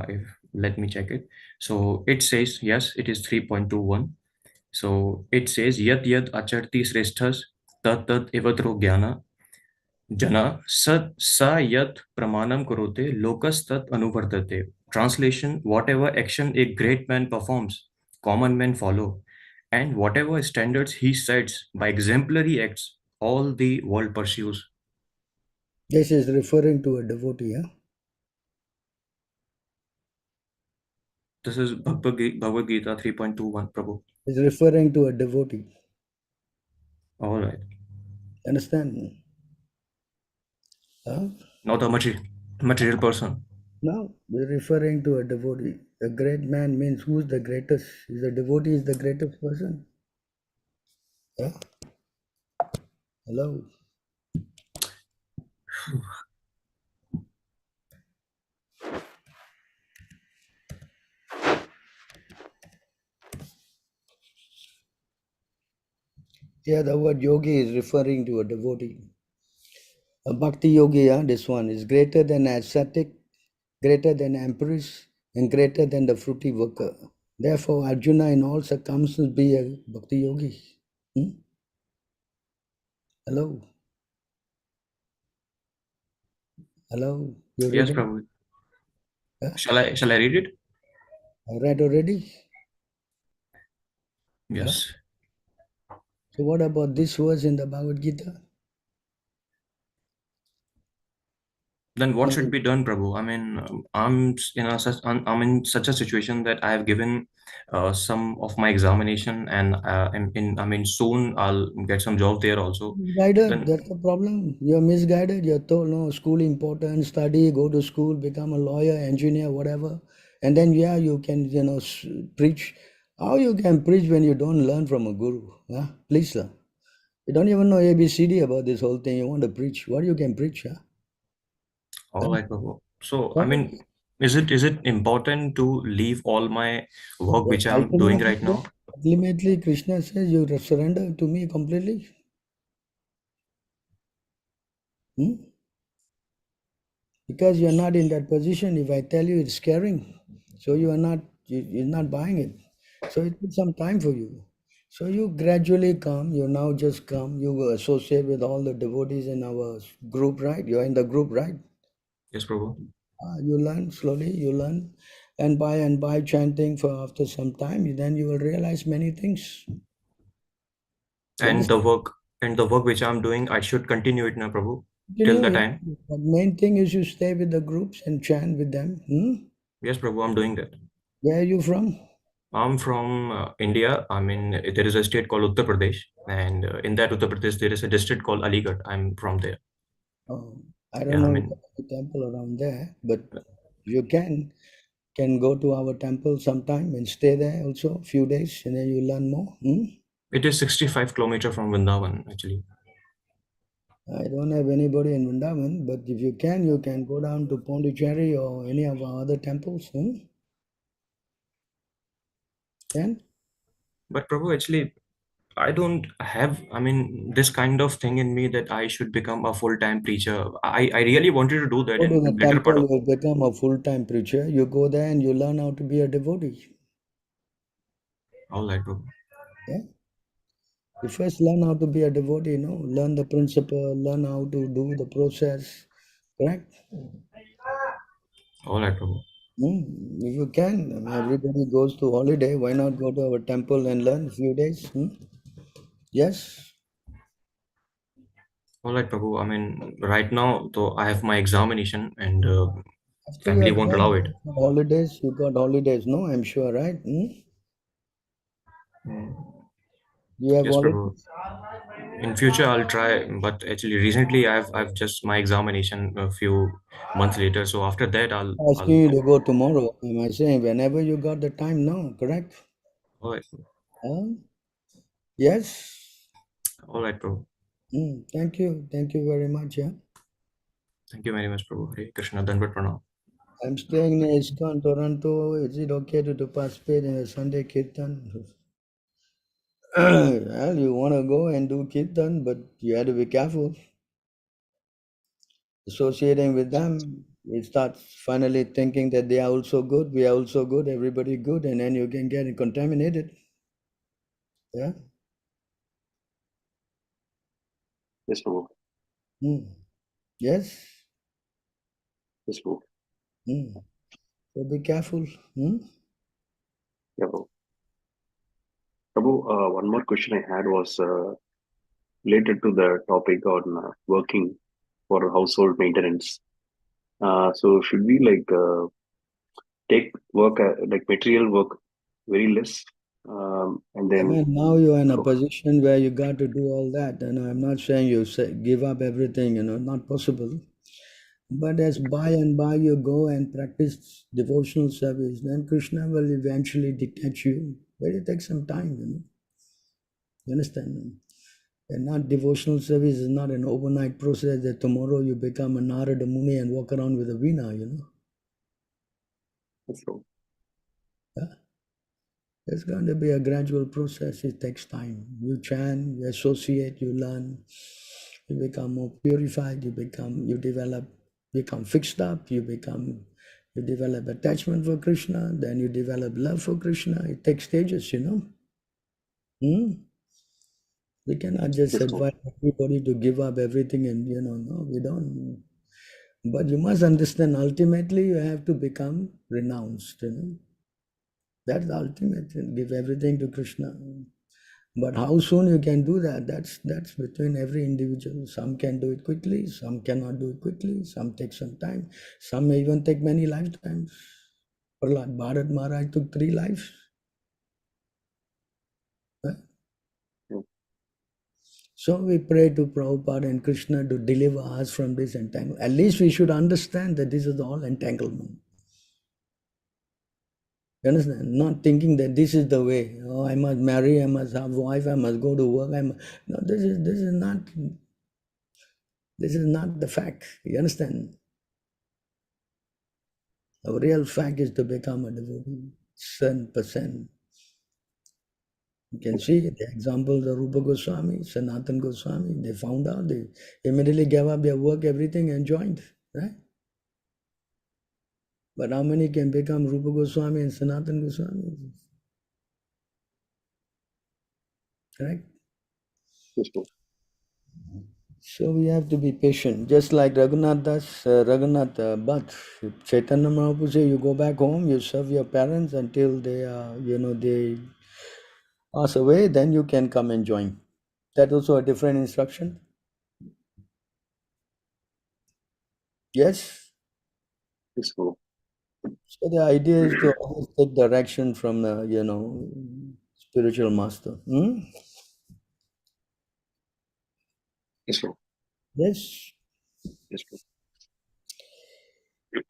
if let me check it. So it says, yes, it is 3.21. So it says, yat yat acharti sreshthas tat tat evatro jnana jana sat sa yat pramanam kurote lokas tat anuvartate. Translation: whatever action a great man performs, common men follow, and whatever standards he sets by exemplary acts, all the world pursues. This is referring to a devotee, yeah? This is Bhagavad Gita 3.21, Prabhu. It's referring to a devotee. All right. Understand? Huh? Not a material person. No, we're referring to a devotee. A great man means who's the greatest? Is the devotee is the greatest person? Yeah? Hello? Yeah, the word yogi is referring to a devotee. A bhakti yogi, yeah, this one is greater than ascetic, greater than empress, and greater than the fruity worker. Therefore, Arjuna in all circumstances be a bhakti yogi. Hmm? Hello? Hello? You Yes, read it? Prabhu. Yeah? Shall I read it? I read already? Yes. Huh? So what about this verse in the Bhagavad Gita? Then what No, should be done, Prabhu? I mean, I'm in such a situation that I have given some of my examination, and I mean, soon I'll get some job there also. misguided, Then, that's the problem. You're misguided. You're told, no, school important, study, go to school, become a lawyer, engineer, whatever. And then, yeah, you can, preach. How you can preach when you don't learn from a guru? Huh? Please, sir. You don't even know ABCD about this whole thing. You want to preach. What you can preach? Huh? all right, Prabhu. So, I Huh? mean, is it important to leave all my work Yes, which I'm doing right now? ultimately, Krishna says you surrender to me completely. Hmm? Because you're not in that position. If I tell you, it's scaring. So you're not buying it. So it took some time for you. So you gradually come. You now just come. You associate with all the devotees in our group, right? You're in the group, right? Yes, Prabhu. You learn slowly. You learn, and by chanting for after some time, then you will realize many things. And the work which I'm doing, I should continue it now, Prabhu, till Continue, the yeah. time. The main thing is you stay with the groups and chant with them. Yes, Prabhu, I'm doing that. Where are you from? I'm from India. I mean, there is a state called Uttar Pradesh, and in that Uttar Pradesh, there is a district called Aligarh. I'm from there. Oh, I don't Yeah, I know mean, the temple around there, but you can go to our temple sometime and stay there also a few days, and then you learn more. it is 65 kilometers from Vrindavan, actually. I don't have anybody in Vrindavan, but if you can go down to Pondicherry or any of our other temples. Can? But Prabhu, actually, I don't have, I mean, this kind of thing in me that I should become a full-time preacher. I really wanted to do that Go to in the later part temple, of. you become a full-time preacher. You go there and you learn how to be a devotee. All right, Prabhu. Yeah. You first learn how to be a devotee, learn the principle, learn how to do the process, correct? All right, Prabhu. If you can, everybody goes to holiday. Why not go to our temple and learn a few days? Yes. All right, Prabhu. I mean, right now, though, I have my examination, and After you family are won't done allow it. holidays, you got holidays, no? I'm sure, right? You have Yes, Prabhu. holidays? In future, I'll try. But actually, recently, I've just my examination a few months later. So after that, Asking you to go tomorrow. Am I saying whenever you got the time now, correct? All right. Yes. All right, Prabhu. Thank you. Thank you very much. Yeah. Thank you very much, Prabhu. Hare Krishna. Dandavat Pranam. I'm staying near ISKCON, Toronto. Is it okay to participate in a Sunday Kirtan? Well, you want to go and do Kirtan, but you have to be careful associating with them. You start finally thinking that they are also good, we are also good, everybody good, and then you can get contaminated. Yeah. Yes, Prabhu. Yes. Yes, Prabhu. So be careful. Yeah, Prabhu. Prabhu, one more question I had was related to the topic on working for household maintenance. So should we take work like material work very less, and I then mean, now you're in a position where you got to do all that. And I'm not saying you give up everything, not possible. But as by and by you go and practice devotional service, then Krishna will eventually detach you. But it takes some time, You understand? And not devotional service is not an overnight process that tomorrow you become a Narada Muni and walk around with a veena, That's true. Yeah. It's going to be a gradual process. It takes time. You chant, you associate, you learn, you become more purified, you become fixed up, you develop attachment for Krishna, then you develop love for Krishna. It takes stages, We cannot just advise everybody to give up everything and, no, we don't. But you must understand, ultimately, you have to become renounced, That's the ultimate, give everything to Krishna. But how soon you can do that, that's between every individual. Some can do it quickly, some cannot do it quickly, some take some time, some may even take many lifetimes. Prahlad Bharat Maharaj took 3 lives. Right? So we pray to Prabhupada and Krishna to deliver us from this entanglement. At least we should understand that this is all entanglement. You understand? Not thinking that this is the way. Oh, I must marry, I must have a wife, I must go to work. No, this is not the fact. You understand? The real fact is to become a devotee, 100%. You can see the examples of Rupa Goswami, Sanatana Goswami. They found out, they immediately gave up their work, everything, and joined. Right? But how many can become Rupa Goswami and Sanatana Goswami? Correct? Yes, Prabhu. So we have to be patient. Just like Raghunath Bhatt, Chaitanya Mahaprabhu say, you go back home, you serve your parents until they are, they pass away, then you can come and join. That also a different instruction. Yes. Yes, Prabhu. So the idea is to always take direction from the, spiritual master. Yes, Prabhu. Yes. Yes,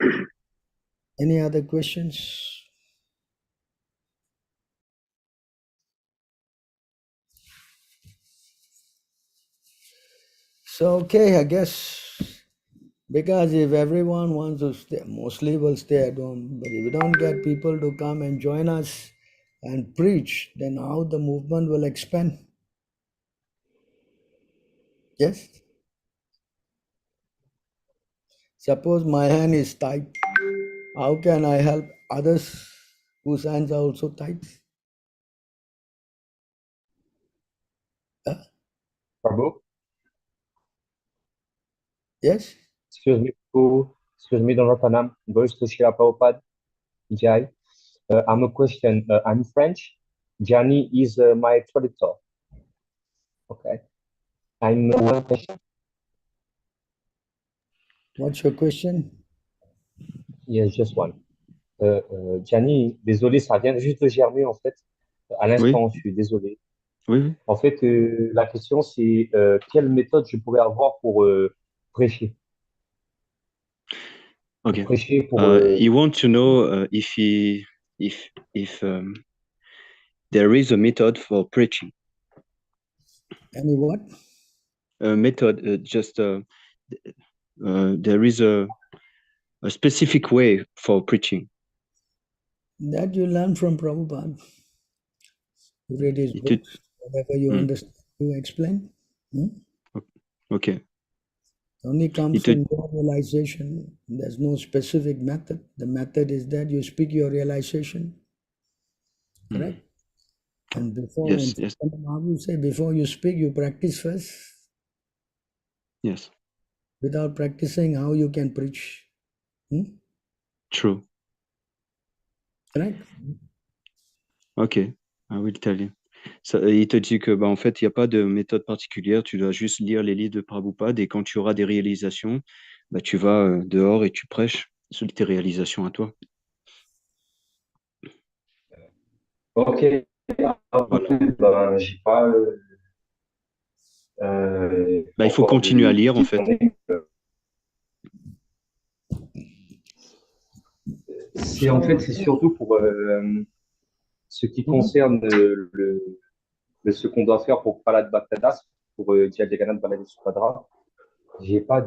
Prabhu. Any other questions? So, okay, I guess, because if everyone wants to stay, mostly will stay at home. But if we don't get people to come and join us and preach, then how the movement will expand? Yes? Suppose my hand is tight. How can I help others whose hands are also tight? Prabhu, Yes? excuse me, Dhanratanam, goes to Srila Prabhupada, Jai. I'm a question. I'm French. Gianni is my traductor. Okay. I'm one question. What's your question? Yes, just one. Gianni, désolé, ça vient juste de germer en fait. À l'instant, je suis désolé. Oui. En fait, la question c'est quelle méthode je pourrais avoir pour prêcher? Okay. Prêcher pour. You want to know if there is a method for preaching. Any what? A method, there is a specific way for preaching. That you learn from Prabhupada. You read his books, whatever you understand, you explain. Okay. Only comes Il te- from your realization. There's no specific method. The method is that you speak your realization. Correct? And before, Yes, in yes, Mahaprabhu say, before you speak, you practice first. yes. Without practicing, how you can preach? True. Correct? Ok, I will tell you. Il te dit que, bah, en fait, il n'y a pas de méthode particulière, tu dois juste lire les livres de Prabhupada et quand tu auras des réalisations, bah, tu vas dehors et tu prêches sur tes réalisations à toi. Ok. Voilà. Ben, j'ai pas. Bah, il faut encore continuer à lire, en fait. C'est surtout pour ce qui concerne ce qu'on doit faire pour Palad Bhaktadas, pour Jayagannatha Baladev Subhadra. J'ai pas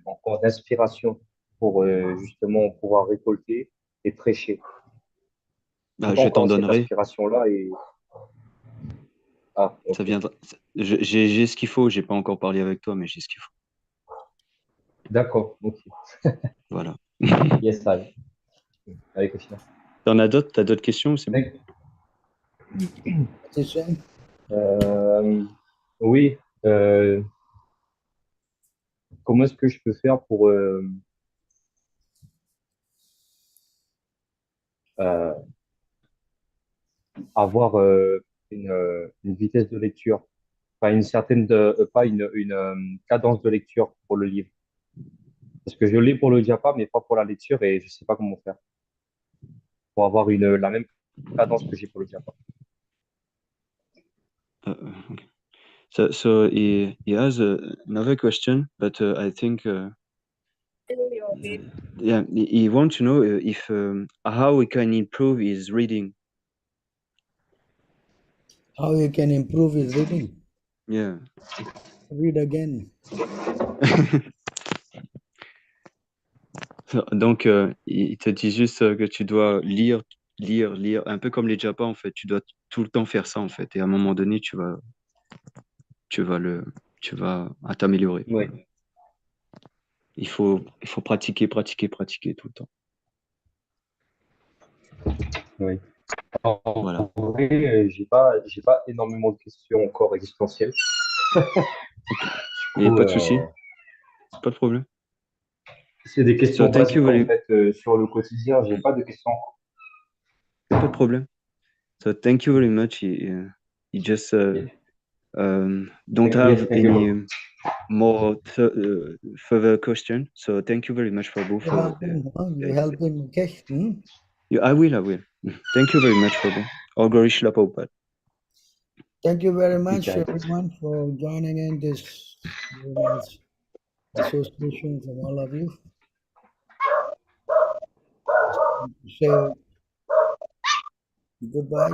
encore d'inspiration pour justement pouvoir récolter et prêcher. Bah, je t'en donnerai. Cette inspiration-là et... Ah, okay. Ça viendra. J'ai ce qu'il faut, j'ai pas encore parlé avec toi, mais j'ai ce qu'il faut. D'accord, ok. Voilà. Yes, I. Allez, Krishna. T'en as d'autres? T'as d'autres questions? C'est bon. C'est ça? Oui. Comment est-ce que je peux faire pour avoir une vitesse de lecture, enfin une certaine pas une cadence de lecture pour le livre. Parce que je lis pour le japa, mais pas pour la lecture et je sais pas comment faire pour avoir la même cadence que j'ai pour le japa. Okay. So he has another question, but I think yeah, he wants to know if how he can improve his reading. How you can improve his reading? Yeah. Read again. Donc, il te dit juste que tu dois lire, un peu comme les japa en fait. Tu dois tout le temps faire ça en fait. Et à un moment donné, tu vas t'améliorer. Oui. Il faut pratiquer tout le temps. Oui. Voilà. En vrai, j'ai pas énormément de questions encore existentielles. Il n'y a pas de souci. Pas de problème. C'est des questions So, thank you basiques very... en fait sur le quotidien. J'ai pas de questions. Pas de problème. So thank you very much. He just don't have any more further question. So thank you very much for both. You help him, okay? I will. Thank you very much for both. All glory Srila Prabhupada. Thank you very much, everyone, for joining in this very nice association from all of you. Say goodbye.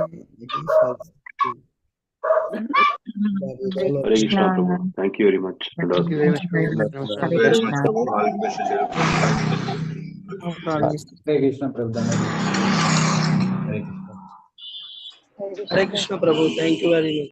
Hare Krishna, Prabhu. Thank you very much. Thank you very much, Prabhu. Hare Krishna. Hare Krishna, Prabhu. Hare Krishna, Prabhu. Thank you very much.